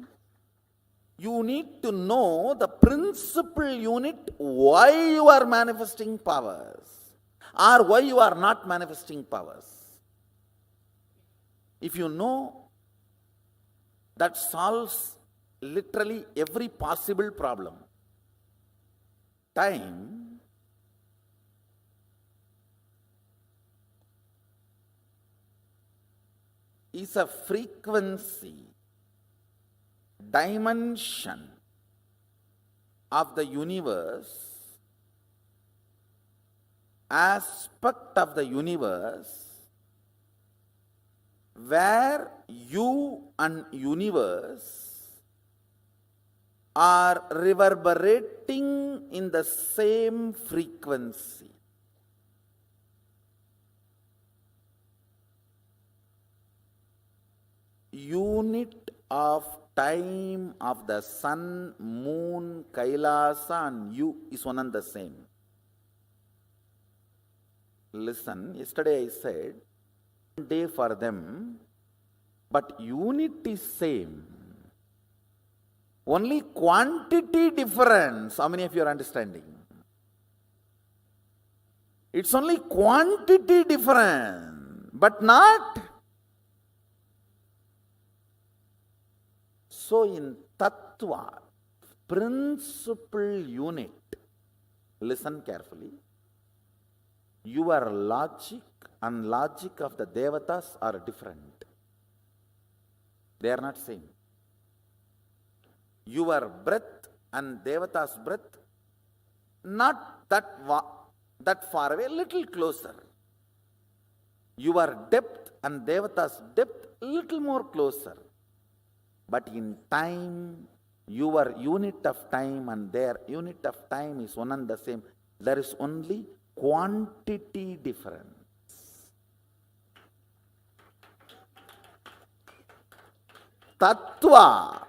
You need to know the principal unit why you are manifesting powers or why you are not manifesting powers. If you know, that solves literally every possible problem. Time is a frequency, dimension of the universe, aspect of the universe, where you and universe are reverberating in the same frequency. Unit of time of the sun, moon, Kailasa and you is one and the same. Listen, yesterday I said, day for them, but unit is same. Only quantity difference. How many of you are understanding? It's only quantity difference, but not. So in Tattva, principal unit, listen carefully, your logic and logic of the Devatas are different. They are not same. Your breath and Devata's breath, not that far away, little closer. Your depth and Devata's depth, little more closer. But in time, your unit of time and their unit of time is one and the same. There is only quantity difference. Tattva,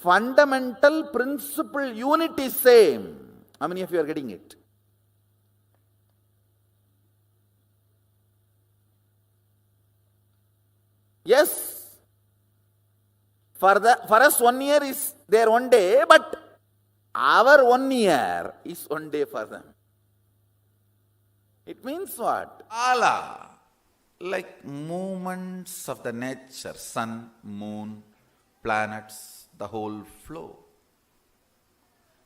fundamental principle unit is same. How many of you are getting it? Yes. For us 1 year is their 1 day, but our 1 year is 1 day for them. It means what? Kala, like movements of the nature, sun, moon, planets, the whole flow.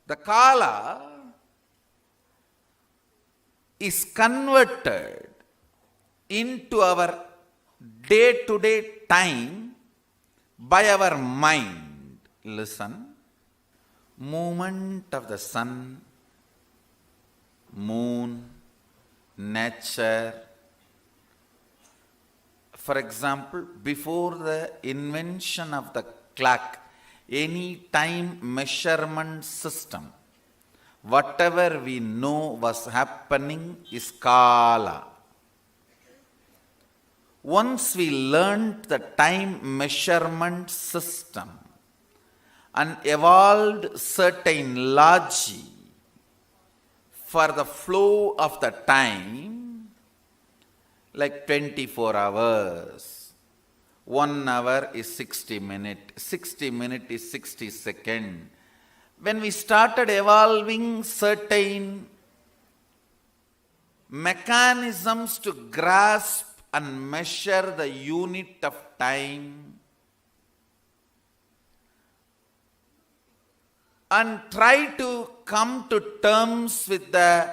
The Kala is converted into our day-to-day time by our mind. Listen, movement of the sun, moon, nature. For example, before the invention of the clock, any time measurement system, whatever we know was happening is Kala. Once we learned the time measurement system and evolved certain logic for the flow of the time, like 24 hours, 1 hour is 60 minutes, 60 minutes is 60 seconds. When we started evolving certain mechanisms to grasp and measure the unit of time and try to come to terms with the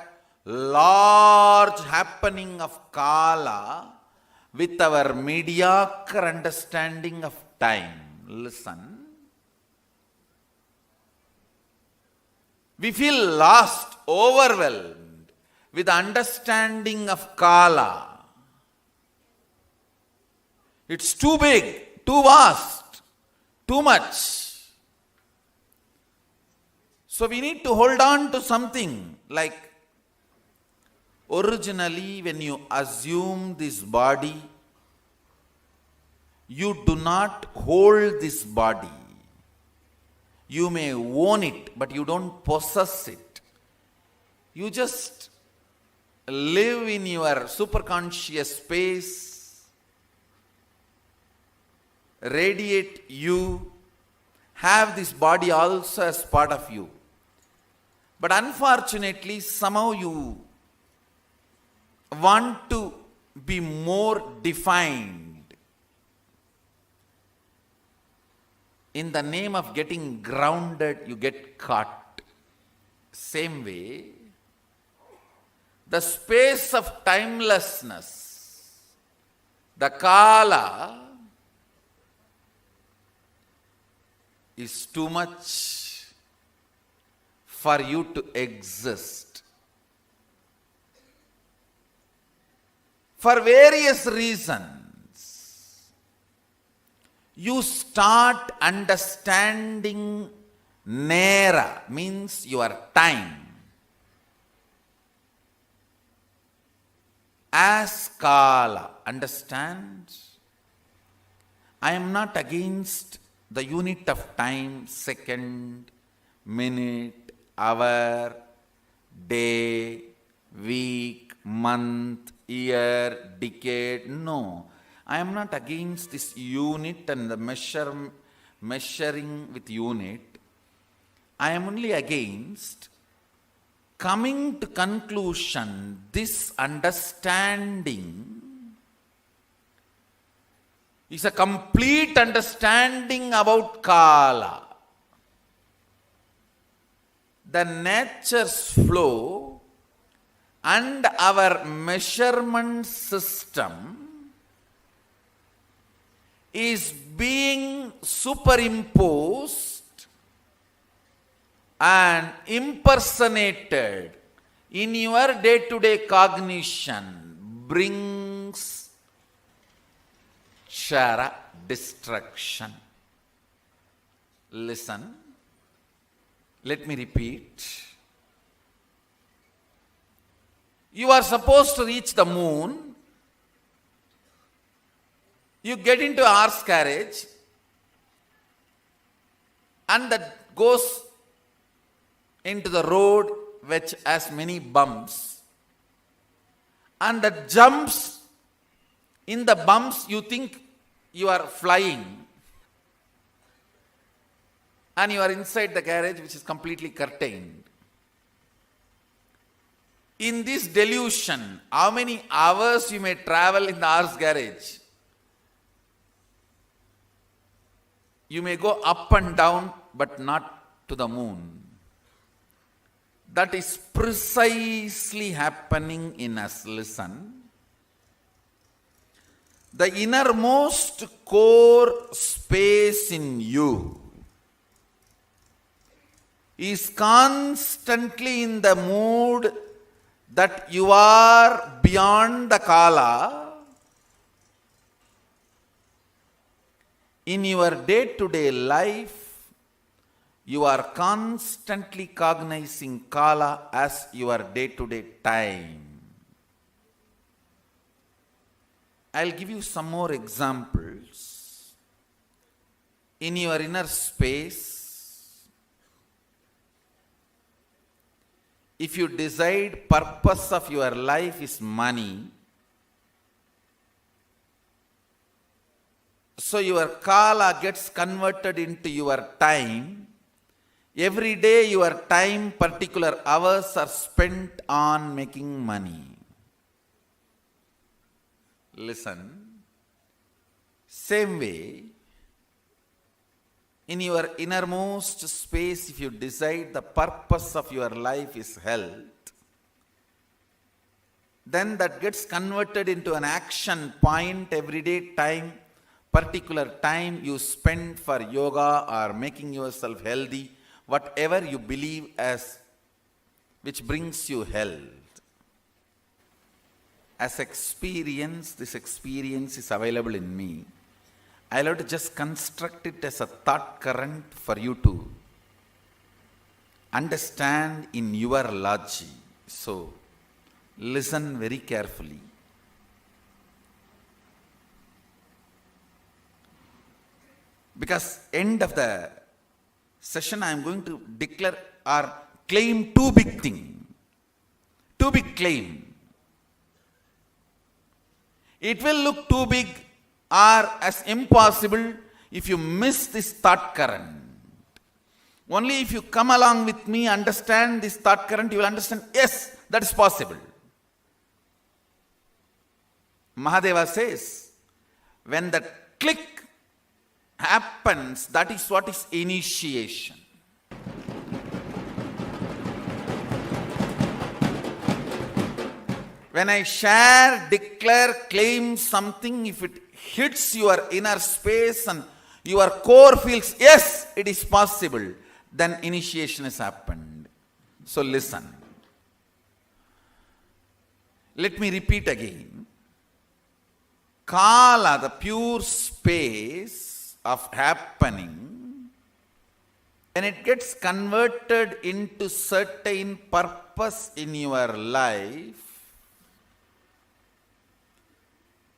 large happening of Kala with our mediocre understanding of time. Listen. We feel lost, overwhelmed with the understanding of Kala. It's too big, too vast, too much. So we need to hold on to something like originally when you assume this body, you do not hold this body. You may own it, but you don't possess it. You just live in your superconscious space radiate you, have this body also as part of you. But unfortunately, somehow you want to be more defined. In the name of getting grounded, you get caught. Same way, the space of timelessness, the Kala, is too much for you to exist. For various reasons, you start understanding Nera, means your time, as Kala. Understand? I am not against the unit of time, second, minute, hour, day, week, month, year, decade. No, I am not against this unit and the measuring with unit. I am only against coming to conclusion, this understanding is a complete understanding about Kala. The nature's flow and our measurement system is being superimposed and impersonated in your day-to-day cognition, brings Kshara destruction. Listen, let me repeat. You are supposed to reach the moon. You get into a horse carriage and that goes into the road which has many bumps, and that jumps in the bumps. You think you are flying and you are inside the carriage which is completely curtained. In this delusion, how many hours you may travel in the horse carriage? You may go up and down, but not to the moon. That is precisely happening in us. Listen. The innermost core space in you is constantly in the mood that you are beyond the Kala. In your day-to-day life, you are constantly cognizing Kala as your day-to-day time. I'll give you some more examples. In your inner space, if you decide purpose of your life is money, so your Kala gets converted into your time. Every day your time, particular hours are spent on making money. Listen. Same way, in your innermost space, if you decide the purpose of your life is health, then that gets converted into an action point. Everyday time, particular time you spend for yoga or making yourself healthy, whatever you believe as which brings you health. As experience, this experience is available in me. I'll have to just construct it as a thought current for you to understand in your logic. So, listen very carefully. Because end of the session I am going to declare or claim two big things. Two big claim. It will look too big or as impossible if you miss this thought current. Only if you come along with me, understand this thought current, you will understand, yes, that is possible. Mahadeva says, when the click happens, that is what is initiation. When I share, declare, claim something, if it hits your inner space and your core feels, yes, it is possible, then initiation has happened. So listen. Let me repeat again. Kala, the pure space of happening, when it gets converted into certain purpose in your life,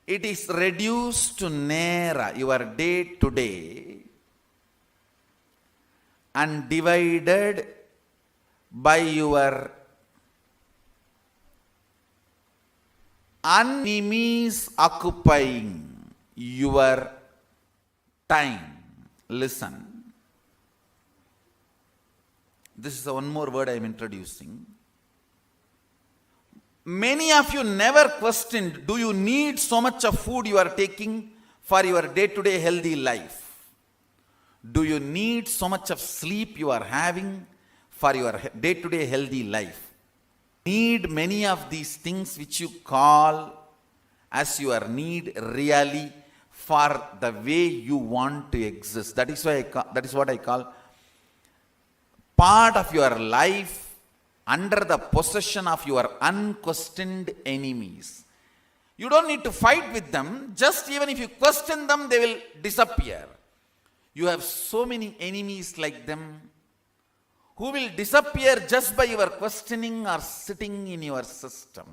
it is reduced to Nera, your day to day, and divided by your enemies occupying your time. Listen. This is one more word I am introducing. Many of you never questioned, do you need so much of food you are taking for your day-to-day healthy life? Do you need so much of sleep you are having for your day-to-day healthy life? Need many of these things which you call as your need really for the way you want to exist. That is what I call part of your life under the possession of your unquestioned enemies. You don't need to fight with them. Just even if you question them, they will disappear. You have so many enemies like them who will disappear just by your questioning or sitting in your system.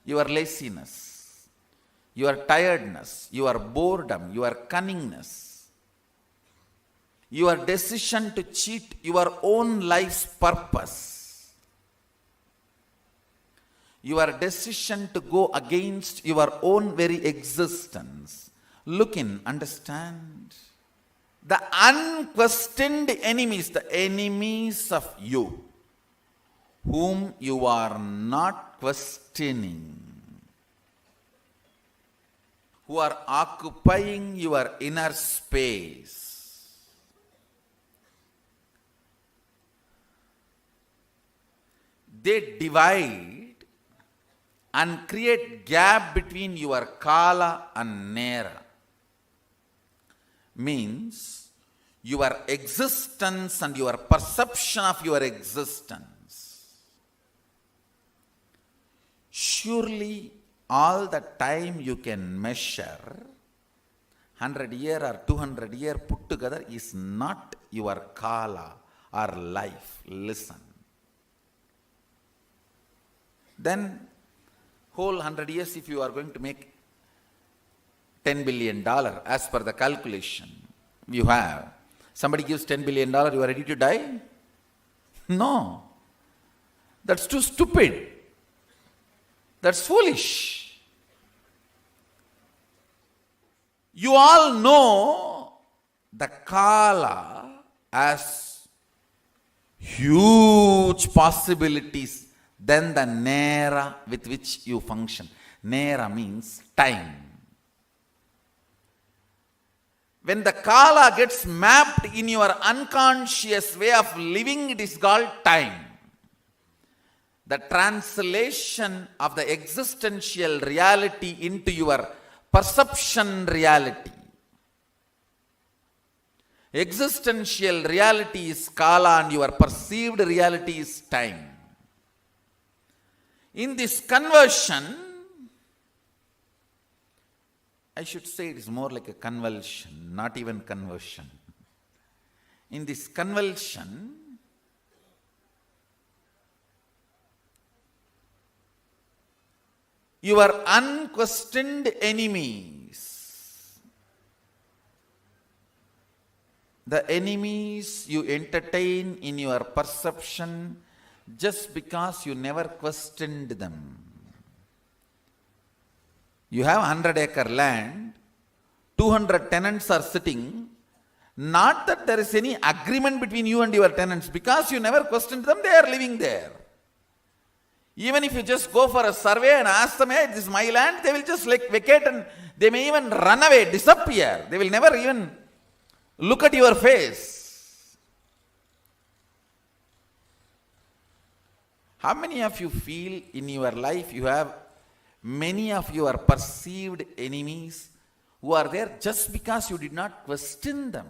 Your laziness, your tiredness, your boredom, your cunningness, your decision to cheat your own life's purpose, your decision to go against your own very existence. Look in, understand. The unquestioned enemies, the enemies of you, whom you are not questioning, who are occupying your inner space. They divide and create gap between your Kala and Nera. Means your existence and your perception of your existence. Surely all the time you can measure, 100 year or 200 year put together is not your Kala or life. Listen. Then whole 100 years, if you are going to make $10 billion as per the calculation you have, somebody gives $10 billion, you are ready to die? No. That's too stupid. That's foolish. You all know the Kala as huge possibilities than the Nera with which you function. Nera means time. When the Kala gets mapped in your unconscious way of living, it is called time. The translation of the existential reality into your perception reality. Existential reality is Kala and your perceived reality is time. In this conversion, I should say it is more like a convulsion, not even conversion. In this convulsion, your unquestioned enemies, the enemies you entertain in your perception just because you never questioned them. You have 100-acre land, 200 tenants are sitting Not that there is any agreement between you and your tenants. Because you never questioned them, they are living there. Even if you just go for a survey and ask them, hey, this is my land, they will just like vacate and they may even run away, disappear. They will never even look at your face. How many of you feel in your life you have many of your perceived enemies who are there just because you did not question them,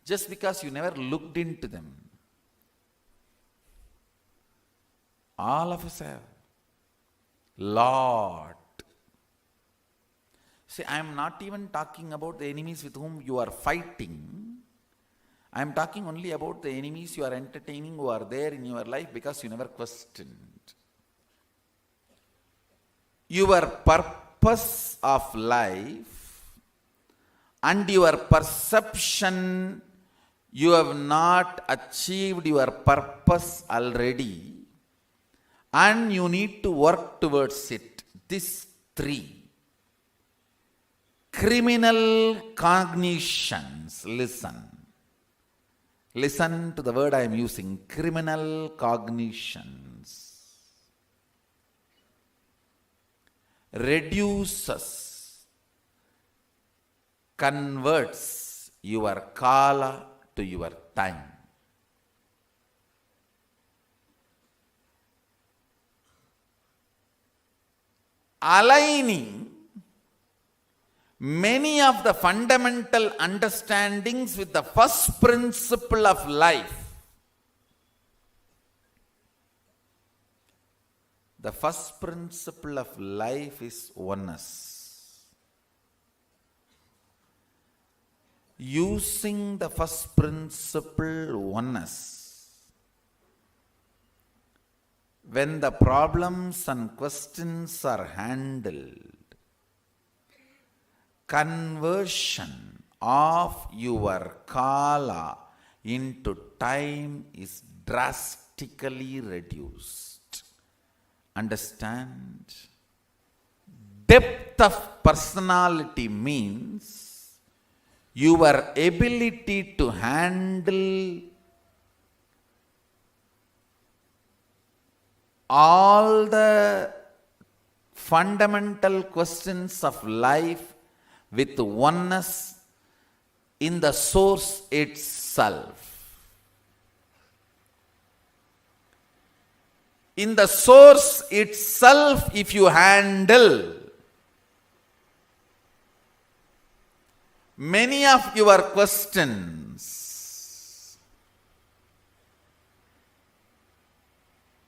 just because you never looked into them? All of us have. Lot. See, I am not even talking about the enemies with whom you are fighting. I am talking only about the enemies you are entertaining who are there in your life because you never questioned. Your purpose of life and your perception, you have not achieved your purpose already. And you need to work towards it. These three. Criminal cognitions. Listen. Listen to the word I am using. Criminal cognitions. Reduces, converts your kala to your time. Aligning many of the fundamental understandings with the first principle of life. The first principle of life is oneness. Using the first principle, oneness, when the problems and questions are handled, conversion of your kala into time is drastically reduced. Understand? Depth of personality means your ability to handle all the fundamental questions of life with oneness in the source itself. In the source itself, if you handle many of your questions,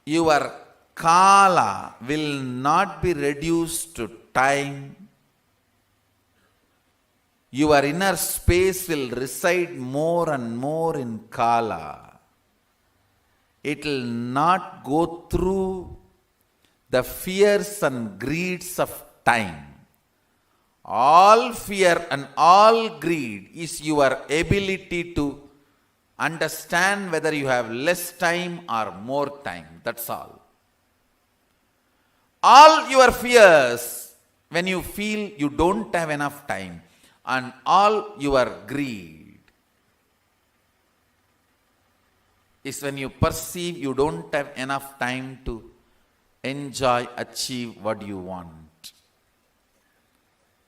your kala will not be reduced to time. Your inner space will reside more and more in kala. It will not go through the fears and greeds of time. All fear and all greed is your ability to understand whether you have less time or more time. That's all. All your fears, when you feel you don't have enough time, and all your greed is when you perceive you don't have enough time to enjoy, achieve what you want.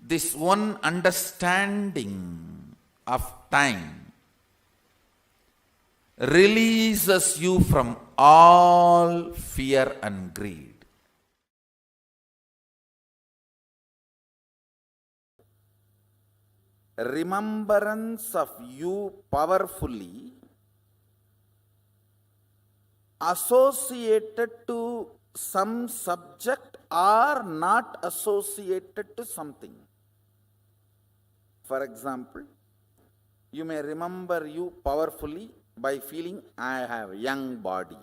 This one understanding of time releases you from all fear and greed. Remembrance of you powerfully associated to some subject or not associated to something. For example, you may remember you powerfully by feeling I have a young body.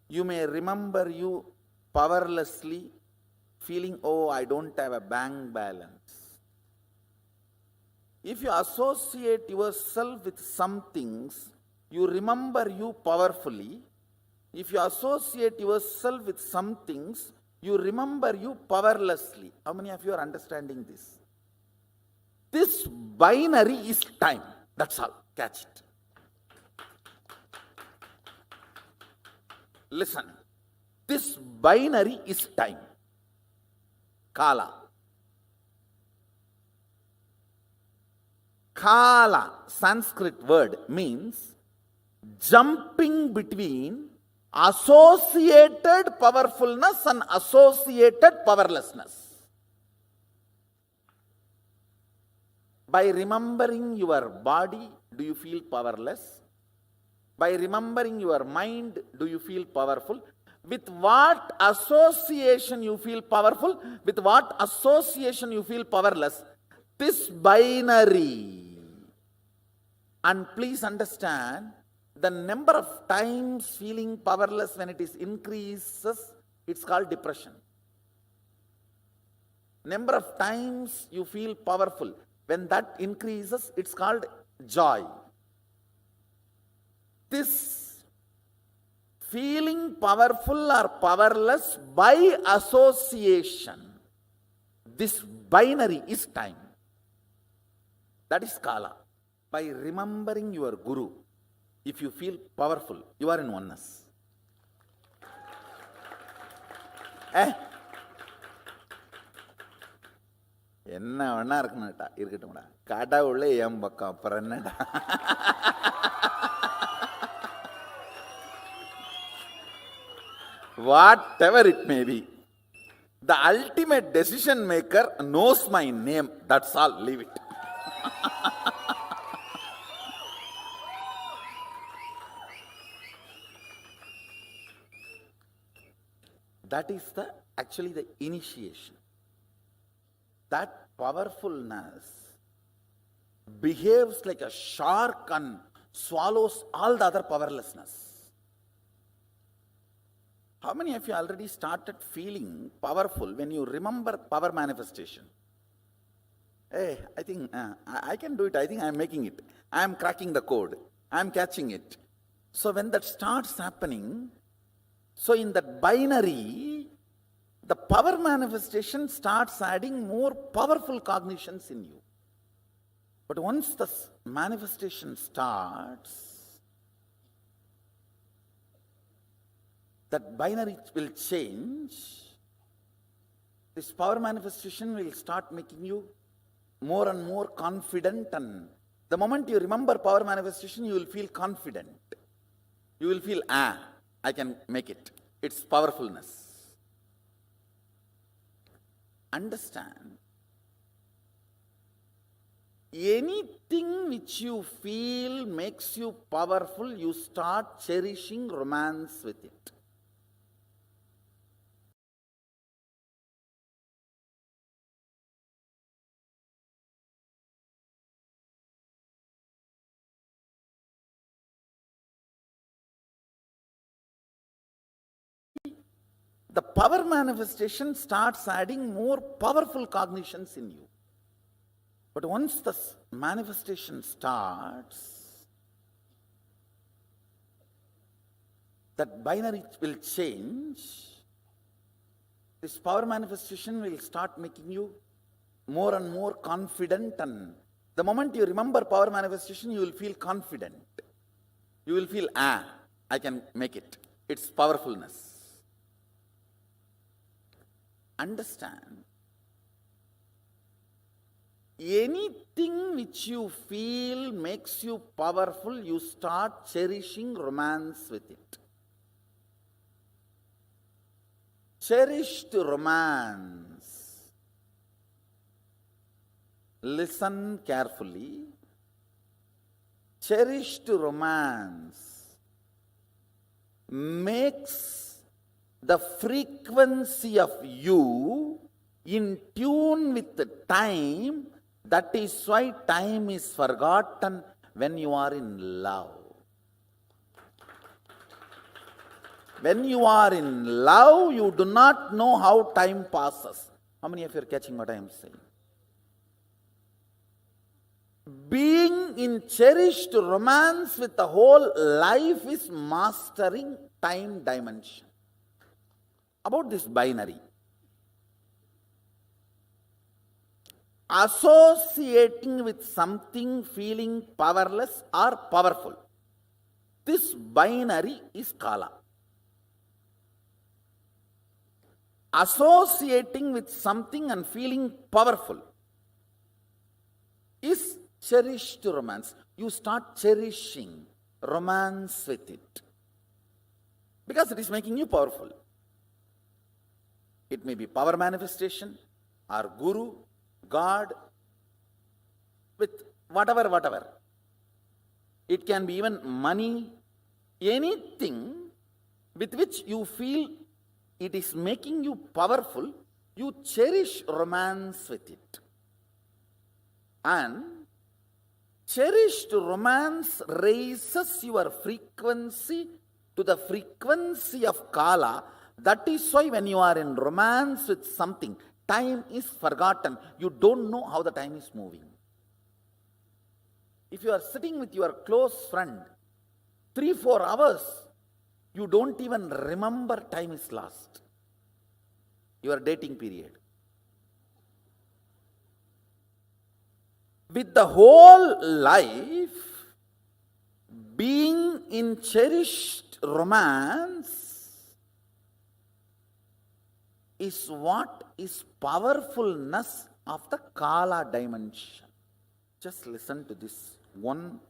You may remember you powerlessly feeling, oh, I don't have a bank balance. If you associate yourself with some things, you remember you powerfully. If you associate yourself with some things, you remember you powerlessly. How many of you are understanding this? This binary is time. That's all. Catch it. Listen. This binary is time. Kala. Kala, Sanskrit word, means jumping between associated powerfulness and associated powerlessness. By remembering your body, do you feel powerless? By remembering your mind, do you feel powerful? With what association you feel powerful? With what association you feel powerless? This binary. And please understand, the number of times feeling powerless when it is increases, it's called depression. Number of times you feel powerful, when that increases, it's called joy. This feeling powerful or powerless by association, this binary is time. That is Kala. By remembering your Guru, if you feel powerful, you are in oneness. என்ன வேணா இருக்குன்னுட்டா இருக்கட்டும்டா, கடவுளே என் பக்கம், அப்புறம் என்னடா. Whatever it may be, the ultimate decision maker knows my name. That's all. Leave it. That is actually the initiation. That powerfulness behaves like a shark and swallows all the other powerlessness. How many of you already started feeling powerful when you remember power manifestation? Hey, I think I can do it. I think I am making it. I am cracking the code. I am catching it. So when that starts happening, so in that binary, the power manifestation starts adding more powerful cognitions in you. But once the manifestation starts, that binary will change. This power manifestation will start making you more and more confident, and the moment you remember power manifestation, you will feel confident. You will feel, I can make it. It's powerfulness. Understand, anything which you feel makes you powerful, you start cherishing romance with it. The power manifestation starts adding more powerful cognitions in you. But once the manifestation starts, that binary will change. This power manifestation will start making you more and more confident, and the moment you remember power manifestation, you will feel confident. You will feel, I can make it. It's powerfulness. Understand, anything which you feel makes you powerful, you start cherishing romance with it. Cherished romance. Listen carefully. Cherished romance makes the frequency of you in tune with the time. That is why time is forgotten when you are in love. When you are in love, you do not know how time passes. How many of you are catching what I am saying? Being in cherished romance with the whole life is mastering time dimension. About this binary, associating with something feeling powerless or powerful. This binary is kala. Associating with something and feeling powerful is cherished romance. You start cherishing romance with it because it is making you powerful. It may be power manifestation or guru, God, with whatever. It can be even money, anything with which you feel it is making you powerful, you cherish romance with it. And cherished romance raises your frequency to the frequency of kala. That is why when you are in romance with something, time is forgotten. You don't know how the time is moving. If you are sitting with your close friend 3-4 hours, you don't even remember time is lost. Your dating period. With the whole life being in cherished romance is what is powerfulness of the Kala dimension. Just listen to this one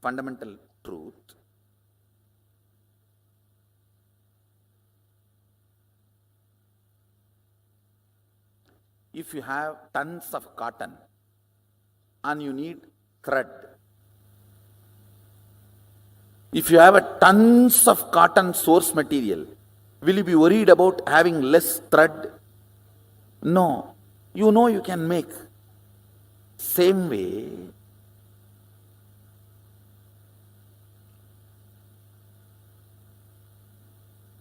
fundamental truth. If you have tons of cotton and you need thread, if you have a tons of cotton source material, will you be worried about having less thread? No. You know you can make. Same way,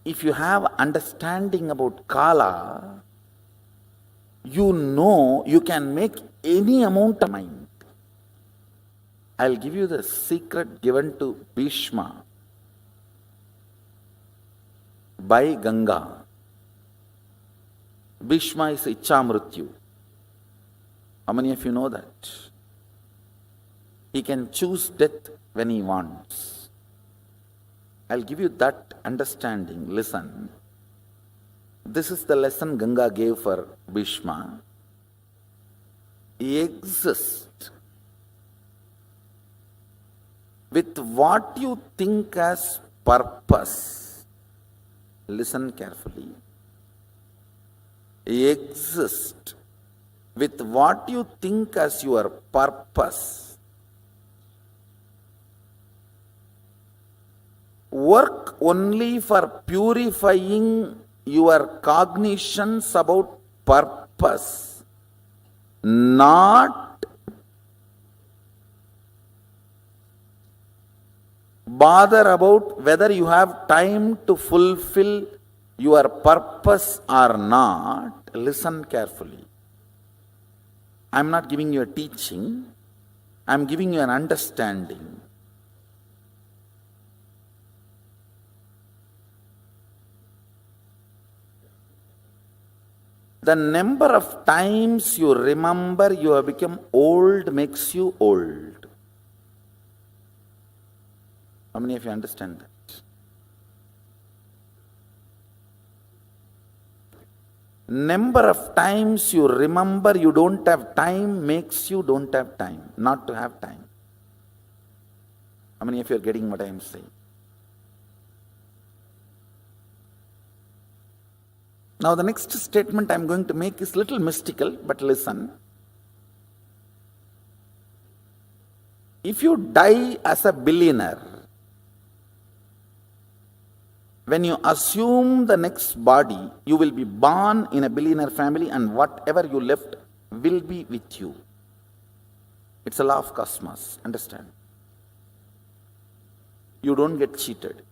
if you have understanding about Kala, you know you can make any amount of mind. I'll give you the secret given to Bhishma by Ganga. Bhishma is Ichcha Mrityu. How many of you know that? He can choose death when he wants. I'll give you that understanding. Listen. This is the lesson Ganga gave for Bhishma. Exist with what you think as purpose. Listen carefully. Exist with what you think as your purpose. Work only for purifying your cognitions about purpose, not bother about whether you have time to fulfill your purpose or not. Listen carefully. I am not giving you a teaching, I am giving you an understanding. The number of times you remember you have become old makes you old. How many of you understand that? Number of times you remember you don't have time makes you don't have time, not to have time. How many of you are getting what I am saying? Now the next statement I am going to make is little mystical, but listen. If you die as a billionaire, when you assume the next body, you will be born in a billionaire family and whatever you left will be with you. It's a law of cosmos, understand? You don't get cheated.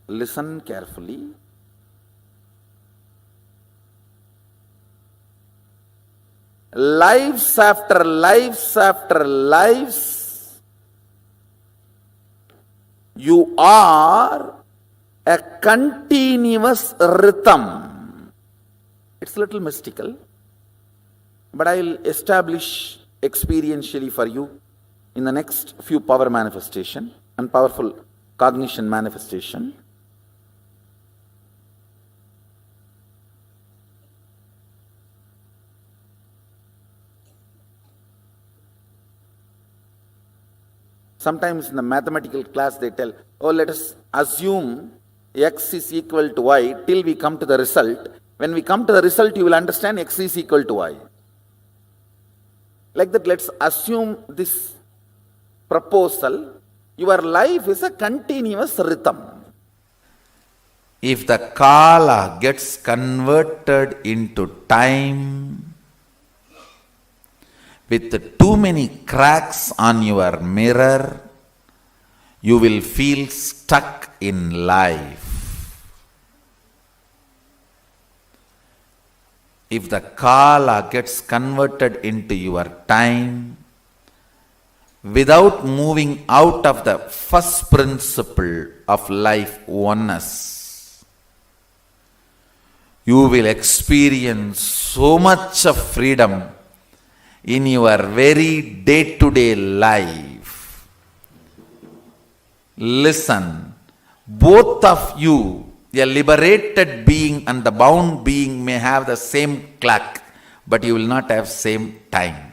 Listen carefully. Lives after lives after lives, you are a continuous rhythm. It's a little mystical, but I'll establish experientially for you in the next few power manifestation and powerful cognition manifestation. Sometimes in the mathematical class they tell, oh, let us assume x is equal to y till we come to the result. When we come to the result, you will understand x is equal to y. Like that, let's assume this proposal. Your life is a continuous rhythm. If the kala gets converted into time, with too many cracks on your mirror, you will feel stuck in life. If the kala gets converted into your time, without moving out of the first principle of life, oneness, you will experience so much of freedom in your very day-to-day life. Listen, both of you, a liberated being and the bound being, may have the same clock, but you will not have same time.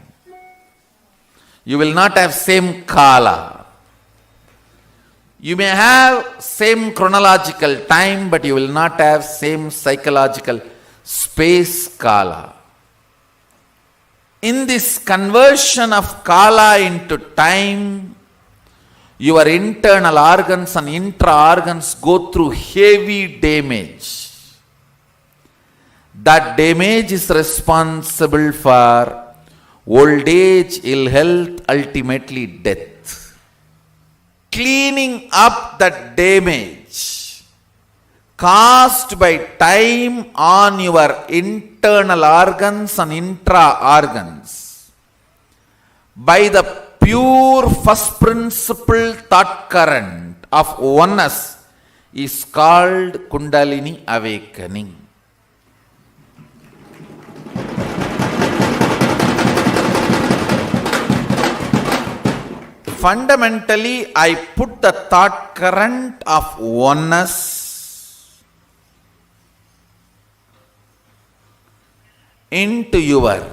You will not have same kala. You may have same chronological time, but you will not have same psychological space kala. In this conversion of kala into time, your internal organs and intra-organs go through heavy damage. That damage is responsible for old age, ill health, ultimately death. Cleaning up that damage caused by time on your internal organs and intra-organs by the pure first principle thought current of oneness is called Kundalini awakening. Fundamentally, I put the thought current of oneness into your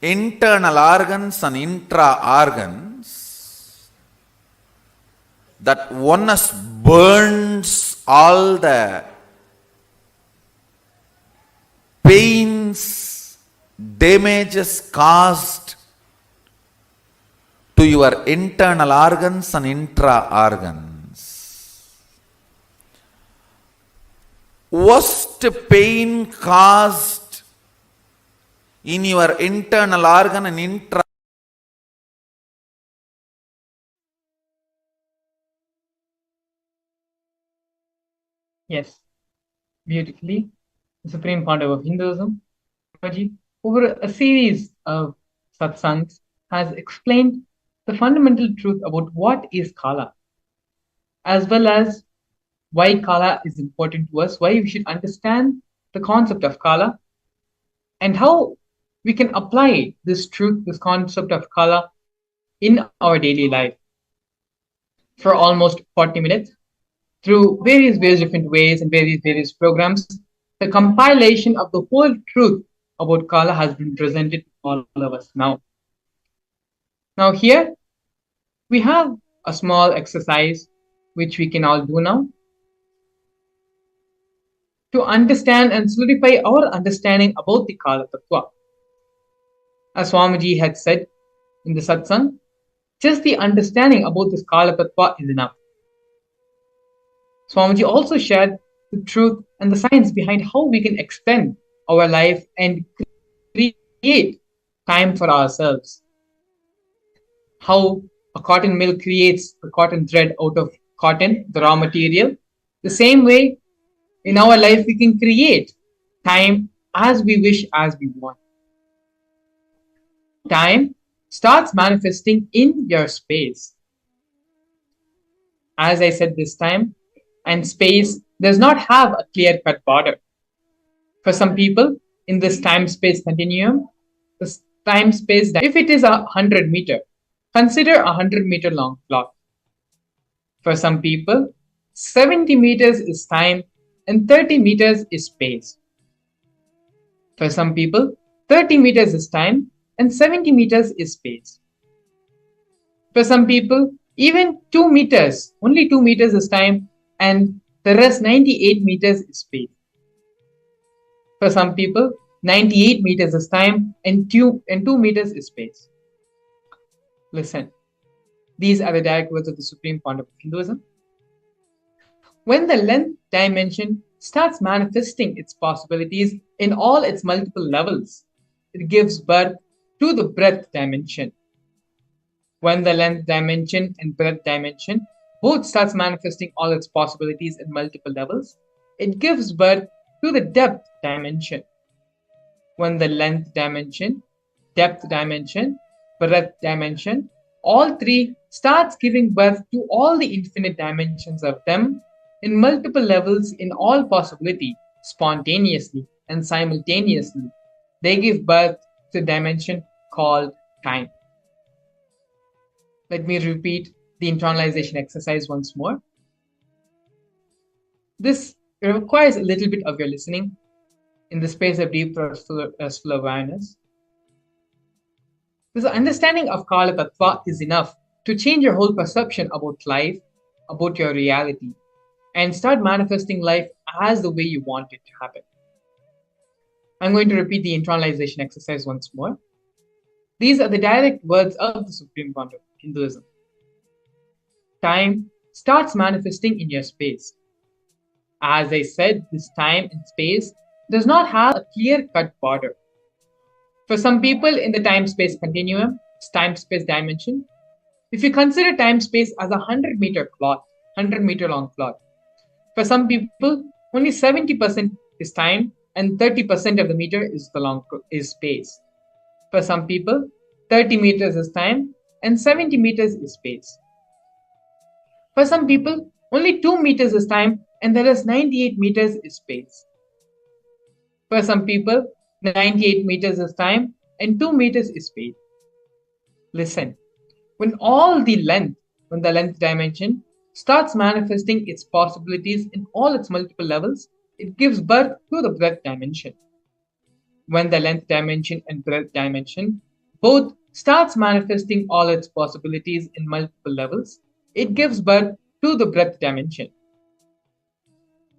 internal organs and intra-organs, that oneness burns all the pains, damages caused to your internal organs and intra-organs. Worst pain caused in your internal organ and intra. Yes, beautifully. The Supreme Pontiff of Hinduism, Bhavaji, over a series of satsangs, has explained the fundamental truth about what is Kala, as well as why Kala is important to us, why we should understand the concept of Kala, and how we can apply this truth, this concept of Kala, in our daily life. For almost 40 minutes, through various different ways and various programs, the compilation of the whole truth about Kala has been presented to all of us now. Now here, we have a small exercise which we can all do now to understand and solidify our understanding about the Kala Tattva. As Swamiji had said in the satsang, just the understanding about this Kala Tattva is enough. Swamiji also shared the truth and the science behind how we can extend our life and create time for ourselves. How a cotton mill creates a cotton thread out of cotton, the raw material. The same way, in our life, we can create time as we wish, as we want. Time starts manifesting in your space. As I said, this time and space does not have a clear-cut border. For some people, in this time-space continuum, this time-space, if it is 100 meter, consider a 100-meter long clock. For some people, 70 meters is time and 30 meters is space. For some people, 30 meters is time and 70 meters is space. For some people, even 2 meters, only 2 meters is time and the rest 98 meters is space. For some people, 98 meters is time and 2 meters is space. Listen, these are the direct words of the Supreme Founder of Hinduism. When the length dimension starts manifesting its possibilities in all its multiple levels, it gives birth to the breadth dimension. When the length dimension and breadth dimension both starts manifesting all its possibilities in multiple levels, it gives birth to the depth dimension. When the length dimension, depth dimension, breadth dimension, all three starts giving birth to all the infinite dimensions of them in multiple levels in all possibility, spontaneously and simultaneously, they give birth to a dimension called time. Let me repeat the internalization exercise once more. This requires a little bit of your listening in the space of deep restful awareness. This understanding of Kala Tattva is enough to change your whole perception about life, about your reality, and start manifesting life as the way you want it to happen. I'm going to repeat the internalization exercise once more. These are the direct words of the Supreme Founder of Hinduism. Time starts manifesting in your space. As I said, this time and space does not have a clear-cut border. For some people in the time-space continuum, time-space dimension, if you consider time-space as a 100-meter cloth, 100-meter long cloth, for some people, only 70% is time and 30% of the meter is space. For some people, 30 meters is time and 70 meters is space. For some people, only 2 meters is time and the rest 98 meters is space. For some people, 98 meters is time and 2 meters is space. Listen, when the length dimension starts manifesting its possibilities in all its multiple levels, it gives birth to the breadth dimension. When the length dimension and breadth dimension both starts manifesting all its possibilities in multiple levels, it gives birth to the breadth dimension.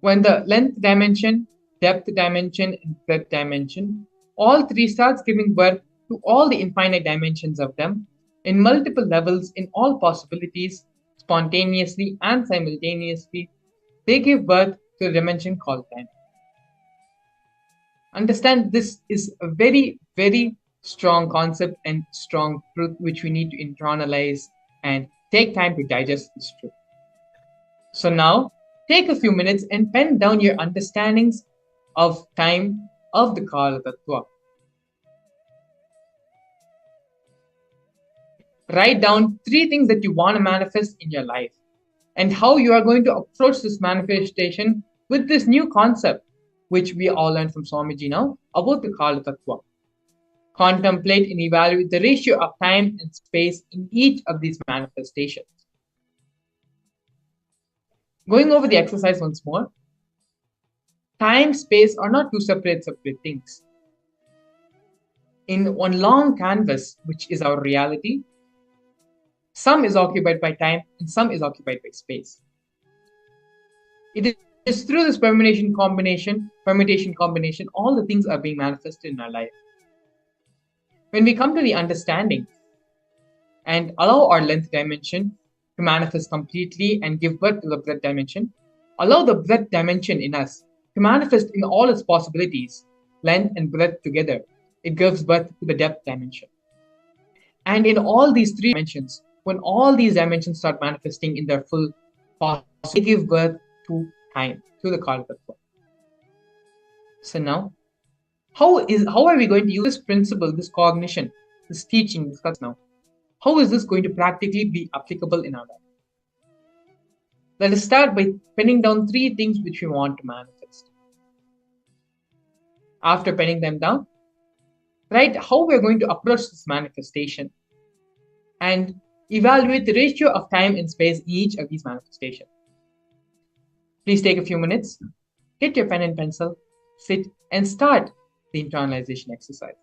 When the length dimension, depth dimension, and breadth dimension, all three starts giving birth to all the infinite dimensions of them in multiple levels in all possibilities, spontaneously and simultaneously, they give birth to a dimension called time. Understand, this is a very, very strong concept and strong truth which we need to internalize and take time to digest this truth. So now, take a few minutes and pen down your understandings of time of the Kala Tattva. Write down 3 things that you want to manifest in your life and how you are going to approach this manifestation with this new concept, which we all learned from Swamiji now, about the Kala Tattva. Contemplate and evaluate the ratio of time and space in each of these manifestations. Going over the exercise once more. Time, space are not two separate things. In one long canvas, which is our reality, some is occupied by time and some is occupied by space. It is through this permutation combination, all the things are being manifested in our life. When we come to the understanding and allow our length dimension to manifest completely and give birth to the breadth dimension, allow the breadth dimension in us to manifest in all its possibilities, length and breadth together, it gives birth to the depth dimension. And in all these 3 dimensions, when all these dimensions start manifesting in their full possibility, they give birth to time, to the Kala Tattva. So now, how are we going to use this principle, this cognition, this teaching, this now? How is this going to practically be applicable in our life? Let us start by penning down 3 things which we want to manifest. After penning them down, write how we are going to approach this manifestation and evaluate the ratio of time and space in each of these manifestations. Please take a few minutes, get your pen and pencil, sit and start the internalization exercise.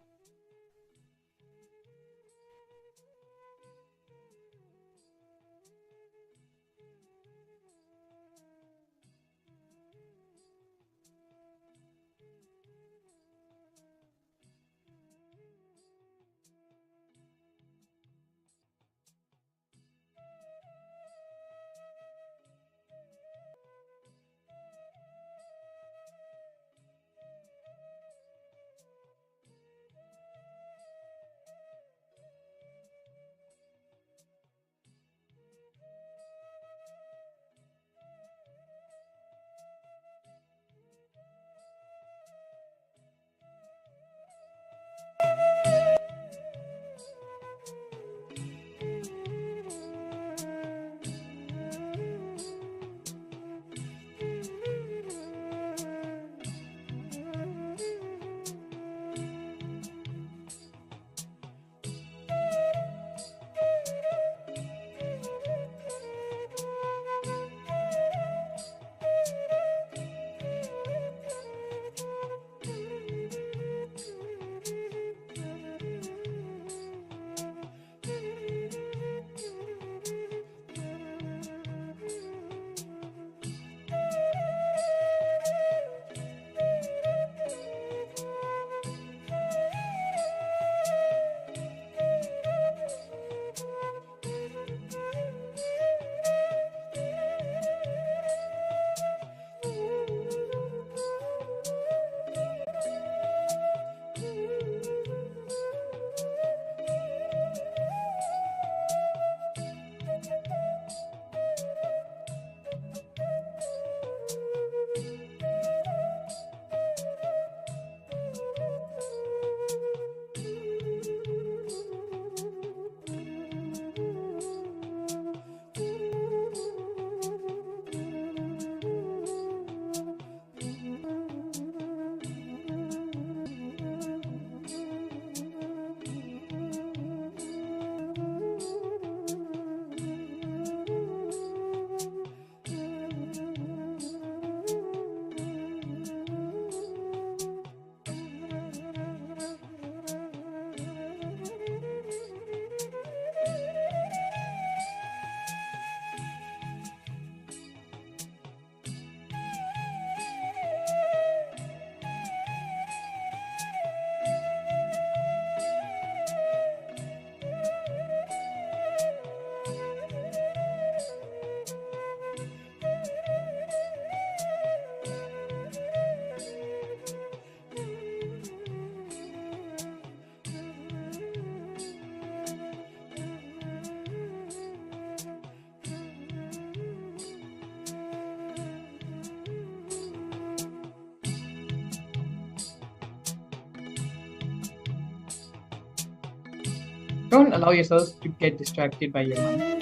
Don't allow yourself to get distracted by your mind.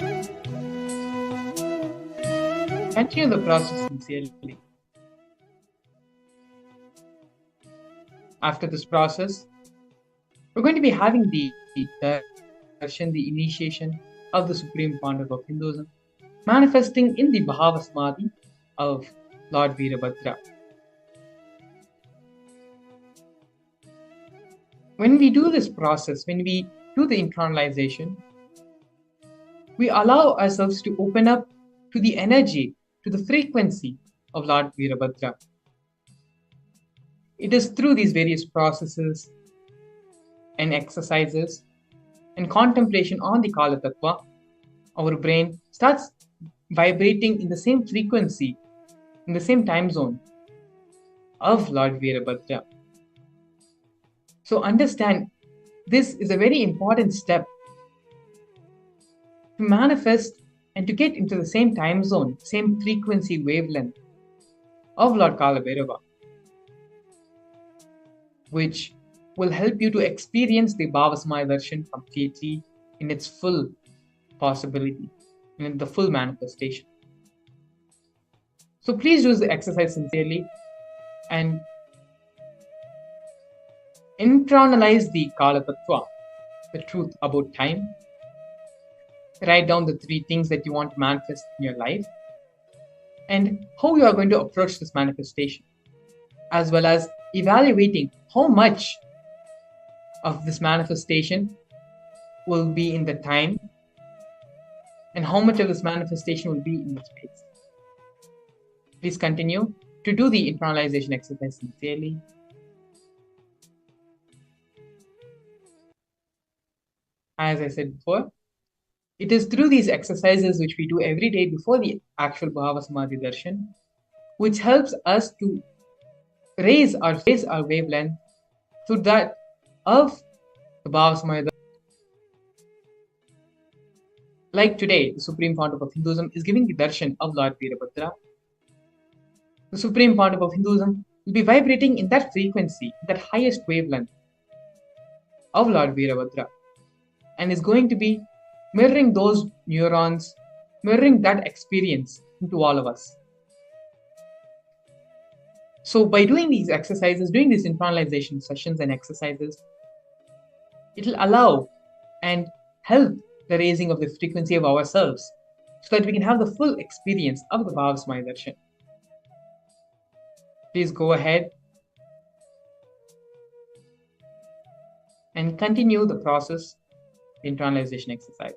Continue the process sincerely. After this process, we're going to be having the Darshan, the initiation of the Supreme Pontiff of Hinduism, manifesting in the Bhava Samadhi of Lord Virabhadra. When we do this process, when we do the internalization, we allow ourselves to open up to the energy, to the frequency of Lord Virabhadra. It is through these various processes and exercises and contemplation on the Kala Tattva, our brain starts vibrating in the same frequency, in the same time zone of Lord Virabhadra. So understand, this is a very important step to manifest and to get into the same time zone, same frequency wavelength of Lord Kala Bhairava, which will help you to experience the Bhava Samadhi Darshan completely in its full possibility, in the full manifestation. So please do the exercise sincerely and internalize the Kala Tattva, the truth about time. Write down the 3 things that you want to manifest in your life and how you are going to approach this manifestation, as well as evaluating how much of this manifestation will be in the time and how much of this manifestation will be in the space. Please continue to do the internalization exercise sincerely. As I said before, it is through these exercises which we do every day before the actual Bhava Samadhi Darshan, which helps us to raise our wavelength to that of the Bhava Samadhi. Like today, the Supreme Pontiff of Hinduism is giving the darshan of Lord Virabhadra. The Supreme Pontiff of Hinduism will be vibrating in that frequency, that highest wavelength of Lord Virabhadra, and is going to be mirroring those neurons, mirroring that experience into all of us. So by doing these exercises, doing these internalization sessions and exercises, it will allow and help the raising of the frequency of ourselves so that we can have the full experience of the Bhava Samadhi Darshan. Please go ahead and continue the process, the internalization exercise.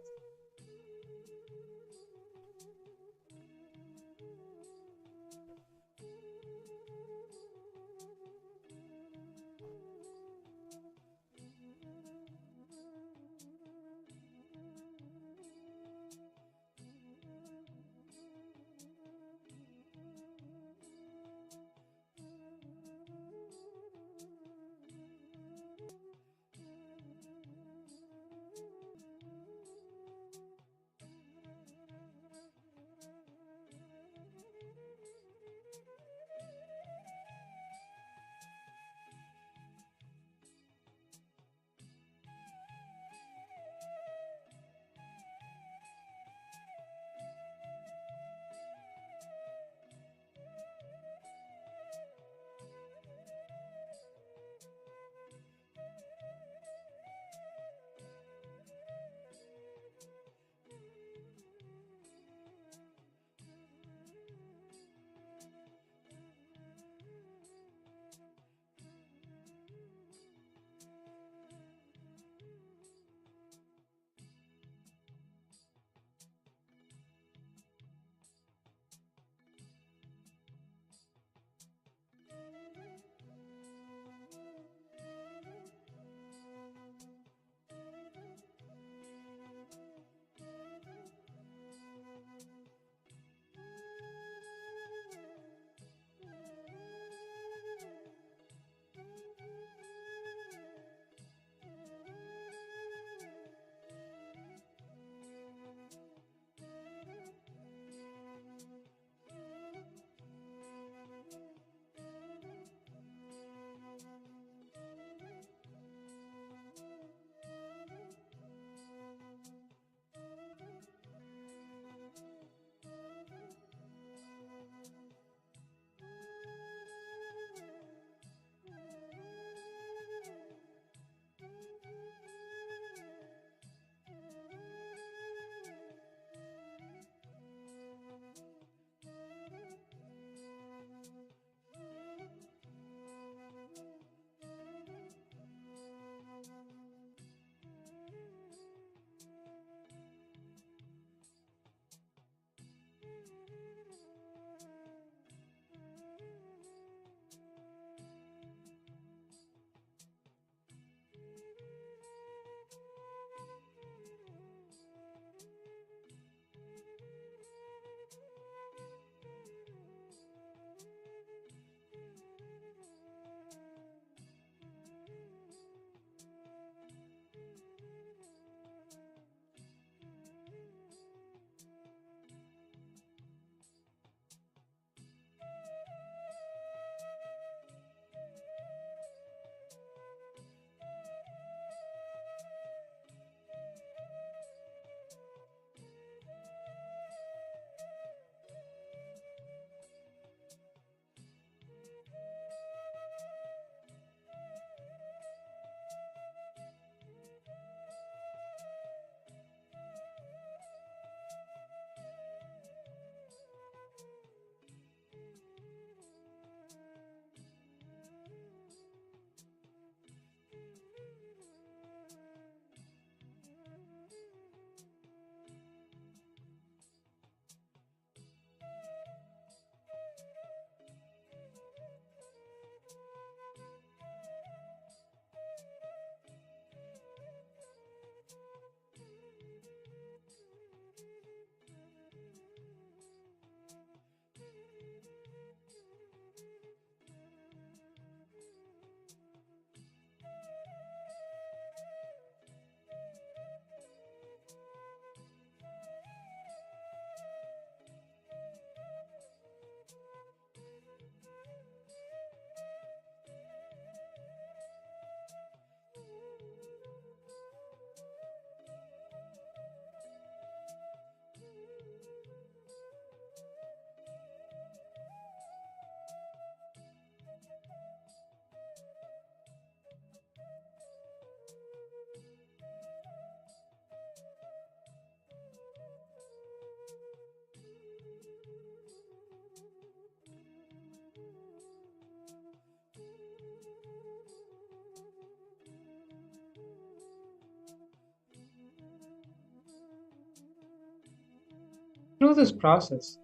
Through this process,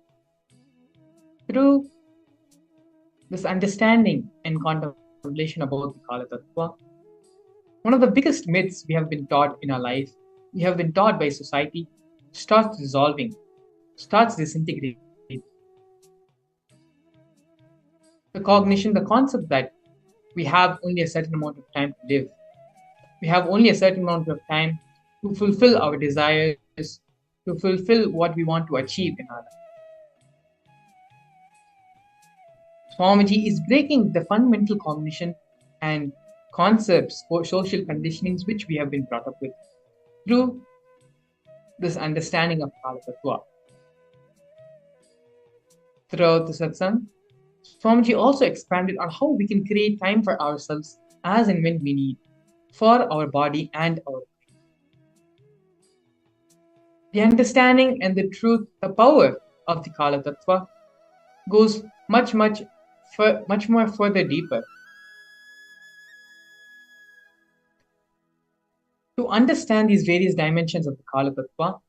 through this understanding and contemplation about the Kala Tattva, one of the biggest myths we have been taught in our life, we have been taught by society, starts dissolving, starts disintegrating. The cognition, the concept that we have only a certain amount of time to live. We have only a certain amount of time to fulfill our desires, to fulfill what we want to achieve in our life. Swamiji is breaking the fundamental cognition and concepts or social conditionings which we have been brought up with through this understanding of Kala Tattva. Throughout the satsang, Swamiji also expanded on how we can create time for ourselves as and when we need, for our body and our mind. The understanding and the truth, the power of the Kala Tattva goes much more further deeper. To understand these various dimensions of the Kala Tattva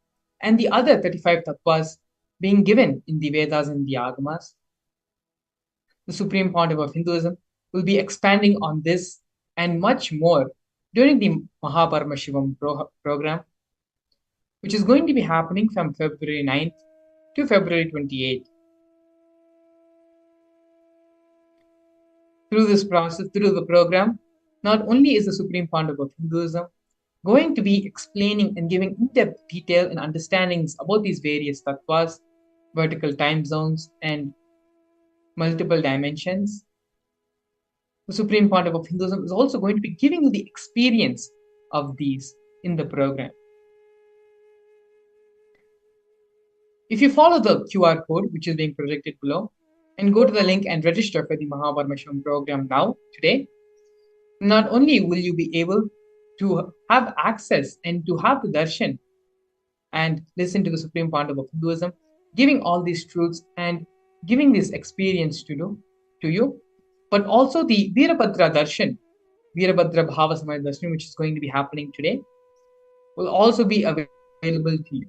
and the other 35 Tattvas being given in the Vedas and the Agamas, the Supreme Pontiff of Hinduism will be expanding on this and much more during the Paramashivam program, which is going to be happening from February 9th to February 28th. Through this process, through the program, not only is the Supreme Pontiff of Hinduism going to be explaining and giving in-depth detail and understandings about these various tattvas, vertical time zones, and multiple dimensions, the Supreme Pontiff of Hinduism is also going to be giving you the experience of these in the program. If you follow the QR code, which is being projected below, and go to the link and register for the Paramashivam program now, today, not only will you be able to have access and to have the darshan and listen to the Supreme Pontiff of Hinduism, giving all these truths and giving this experience to you, but also the Virabhadra Darshan, Virabhadra Bhava Samadhi Darshan, which is going to be happening today, will also be available to you.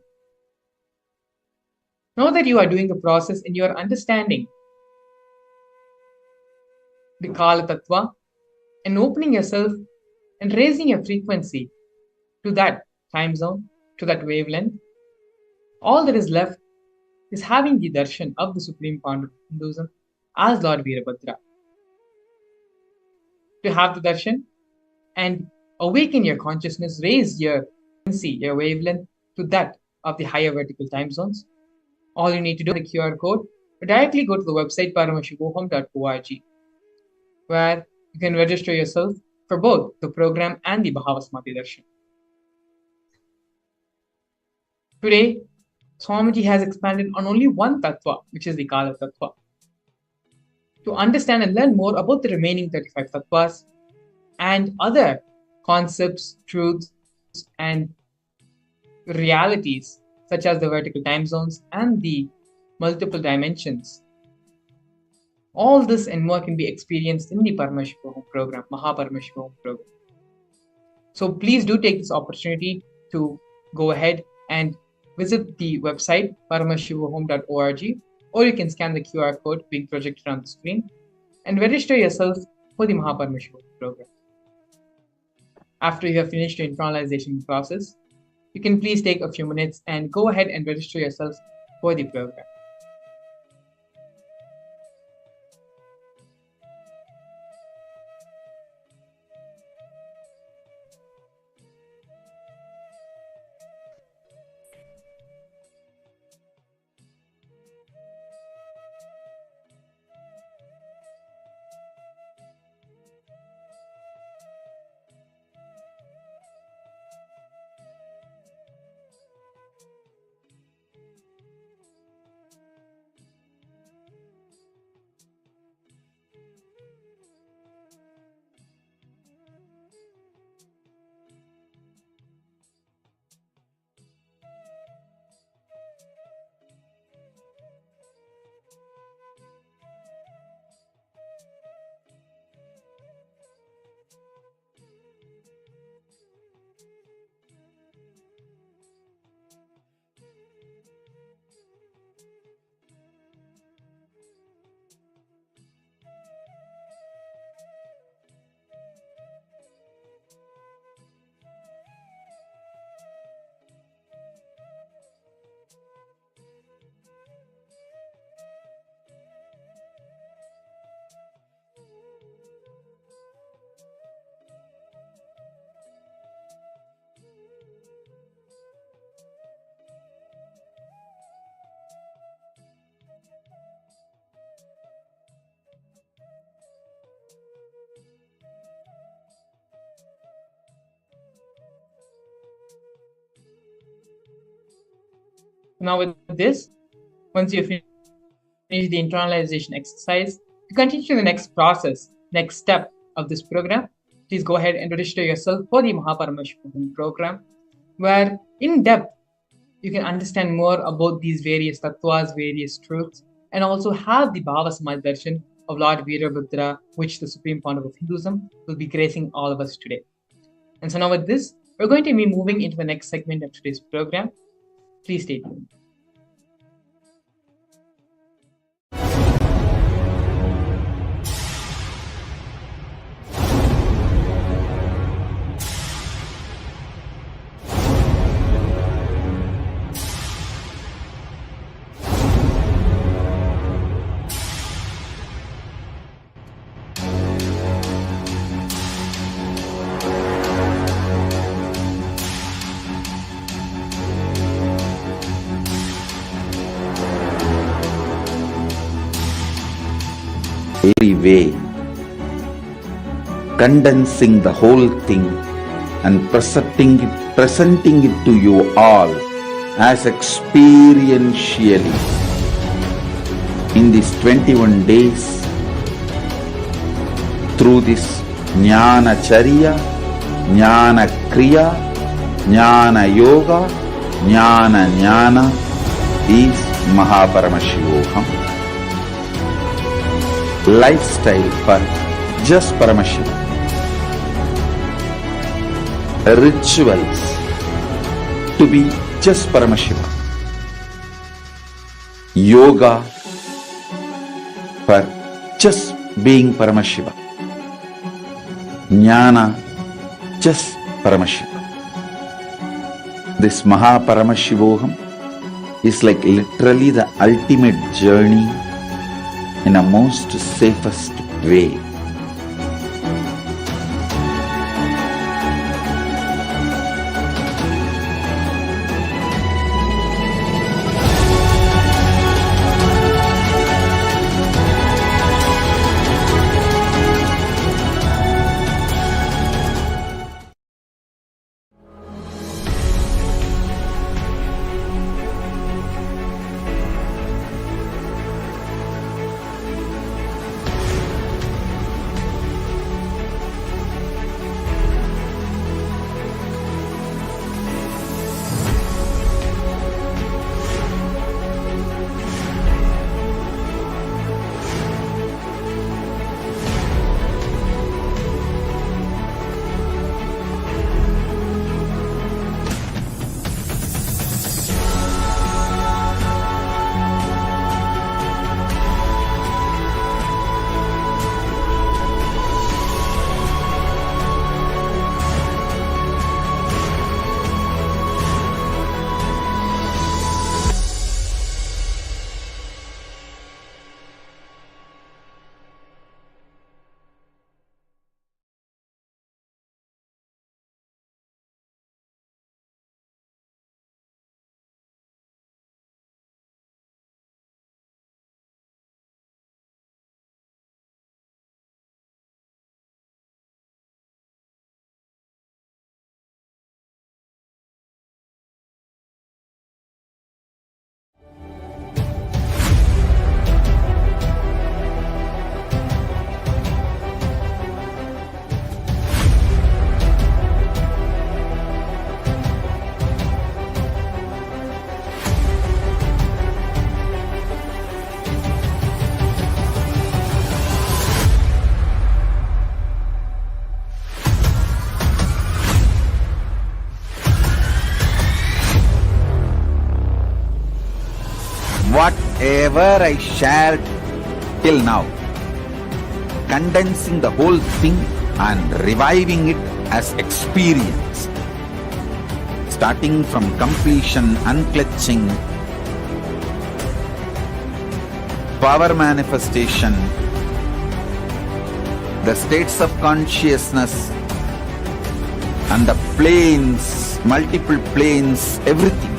Now that you are doing the process and you are understanding the Kala Tattva and opening yourself and raising your frequency to that time zone, to that wavelength, all that is left is having the darshan of the Supreme Pontiff of Hinduism as Lord Virabhadra. To have the darshan and awaken your consciousness, raise your frequency, your wavelength to that of the higher vertical time zones, all you need to do is the QR code, directly go to the website paramashivam.org, where you can register yourself for both the program and the Bhava Samadhi Darshan. Today, Swamiji has expanded on only one tattva, which is the Kala Tattva. To understand and learn more about the remaining 35 tattvas and other concepts, truths, and realities, such as the vertical time zones and the multiple dimensions, all this and more can be experienced in the Paramashivam program, Paramashivam program. So please do take this opportunity to go ahead and visit the website paramashivam.org, or you can scan the QR code being projected on the screen and register yourself for the Paramashivam program. After you have finished your internalization process, you can please take a few minutes and go ahead and register yourself for the program. Now with this, once you finish the internalization exercise, to continue to the next process, next step of this program, please go ahead and register yourself for the Paramashivam program, where in depth you can understand more about these various tattvas, various truths, and also have the Bhava Samadhi Darshan of Lord Virabhadra, which the Supreme Founder of Hinduism will be gracing all of us today. And so now with this, we're going to be moving into the next segment of today's program. Please stay tuned. Every way, condensing the whole thing and presenting it to you all as experientially in these 21 days through this Jnana Charya, Jnana Kriya, Jnana Yoga, Jnana Jnana is Paramashivam. Lifestyle for just Paramashivam. Rituals to be just Paramashivam. Yoga for just being Paramashivam. Jnana just Paramashivam. This Paramashivam is like literally the ultimate journey in a most safest way. Whatever I shared till now, condensing the whole thing and reviving it as experience, starting from completion, unclutching, power manifestation, the states of consciousness and the planes, multiple planes, everything.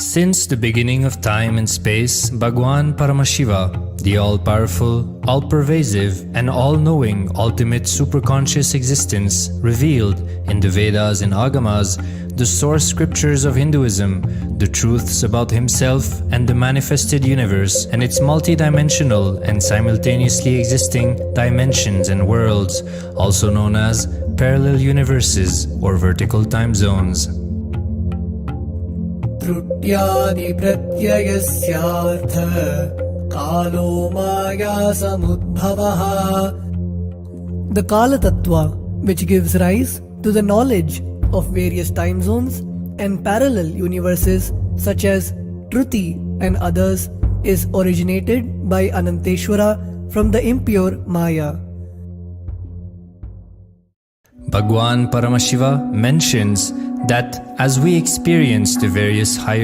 Since the beginning of time and space, Bhagwan Paramashiva, the all-powerful, all-pervasive, and all-knowing ultimate superconscious existence, revealed in the Vedas and Agamas, the source scriptures of Hinduism, the truths about himself and the manifested universe and its multidimensional and simultaneously existing dimensions and worlds, also known as parallel universes or vertical time zones. त्रुट्यादिप्रत्ययस्यार्थ कालो मायासमुद्भवः. The Kala Tattva, which gives rise to the knowledge of various time zones and parallel universes such as Truti and others, is originated by Ananteshwara from the impure Maya. Bhagwan Paramashiva mentions that as we experience the various higher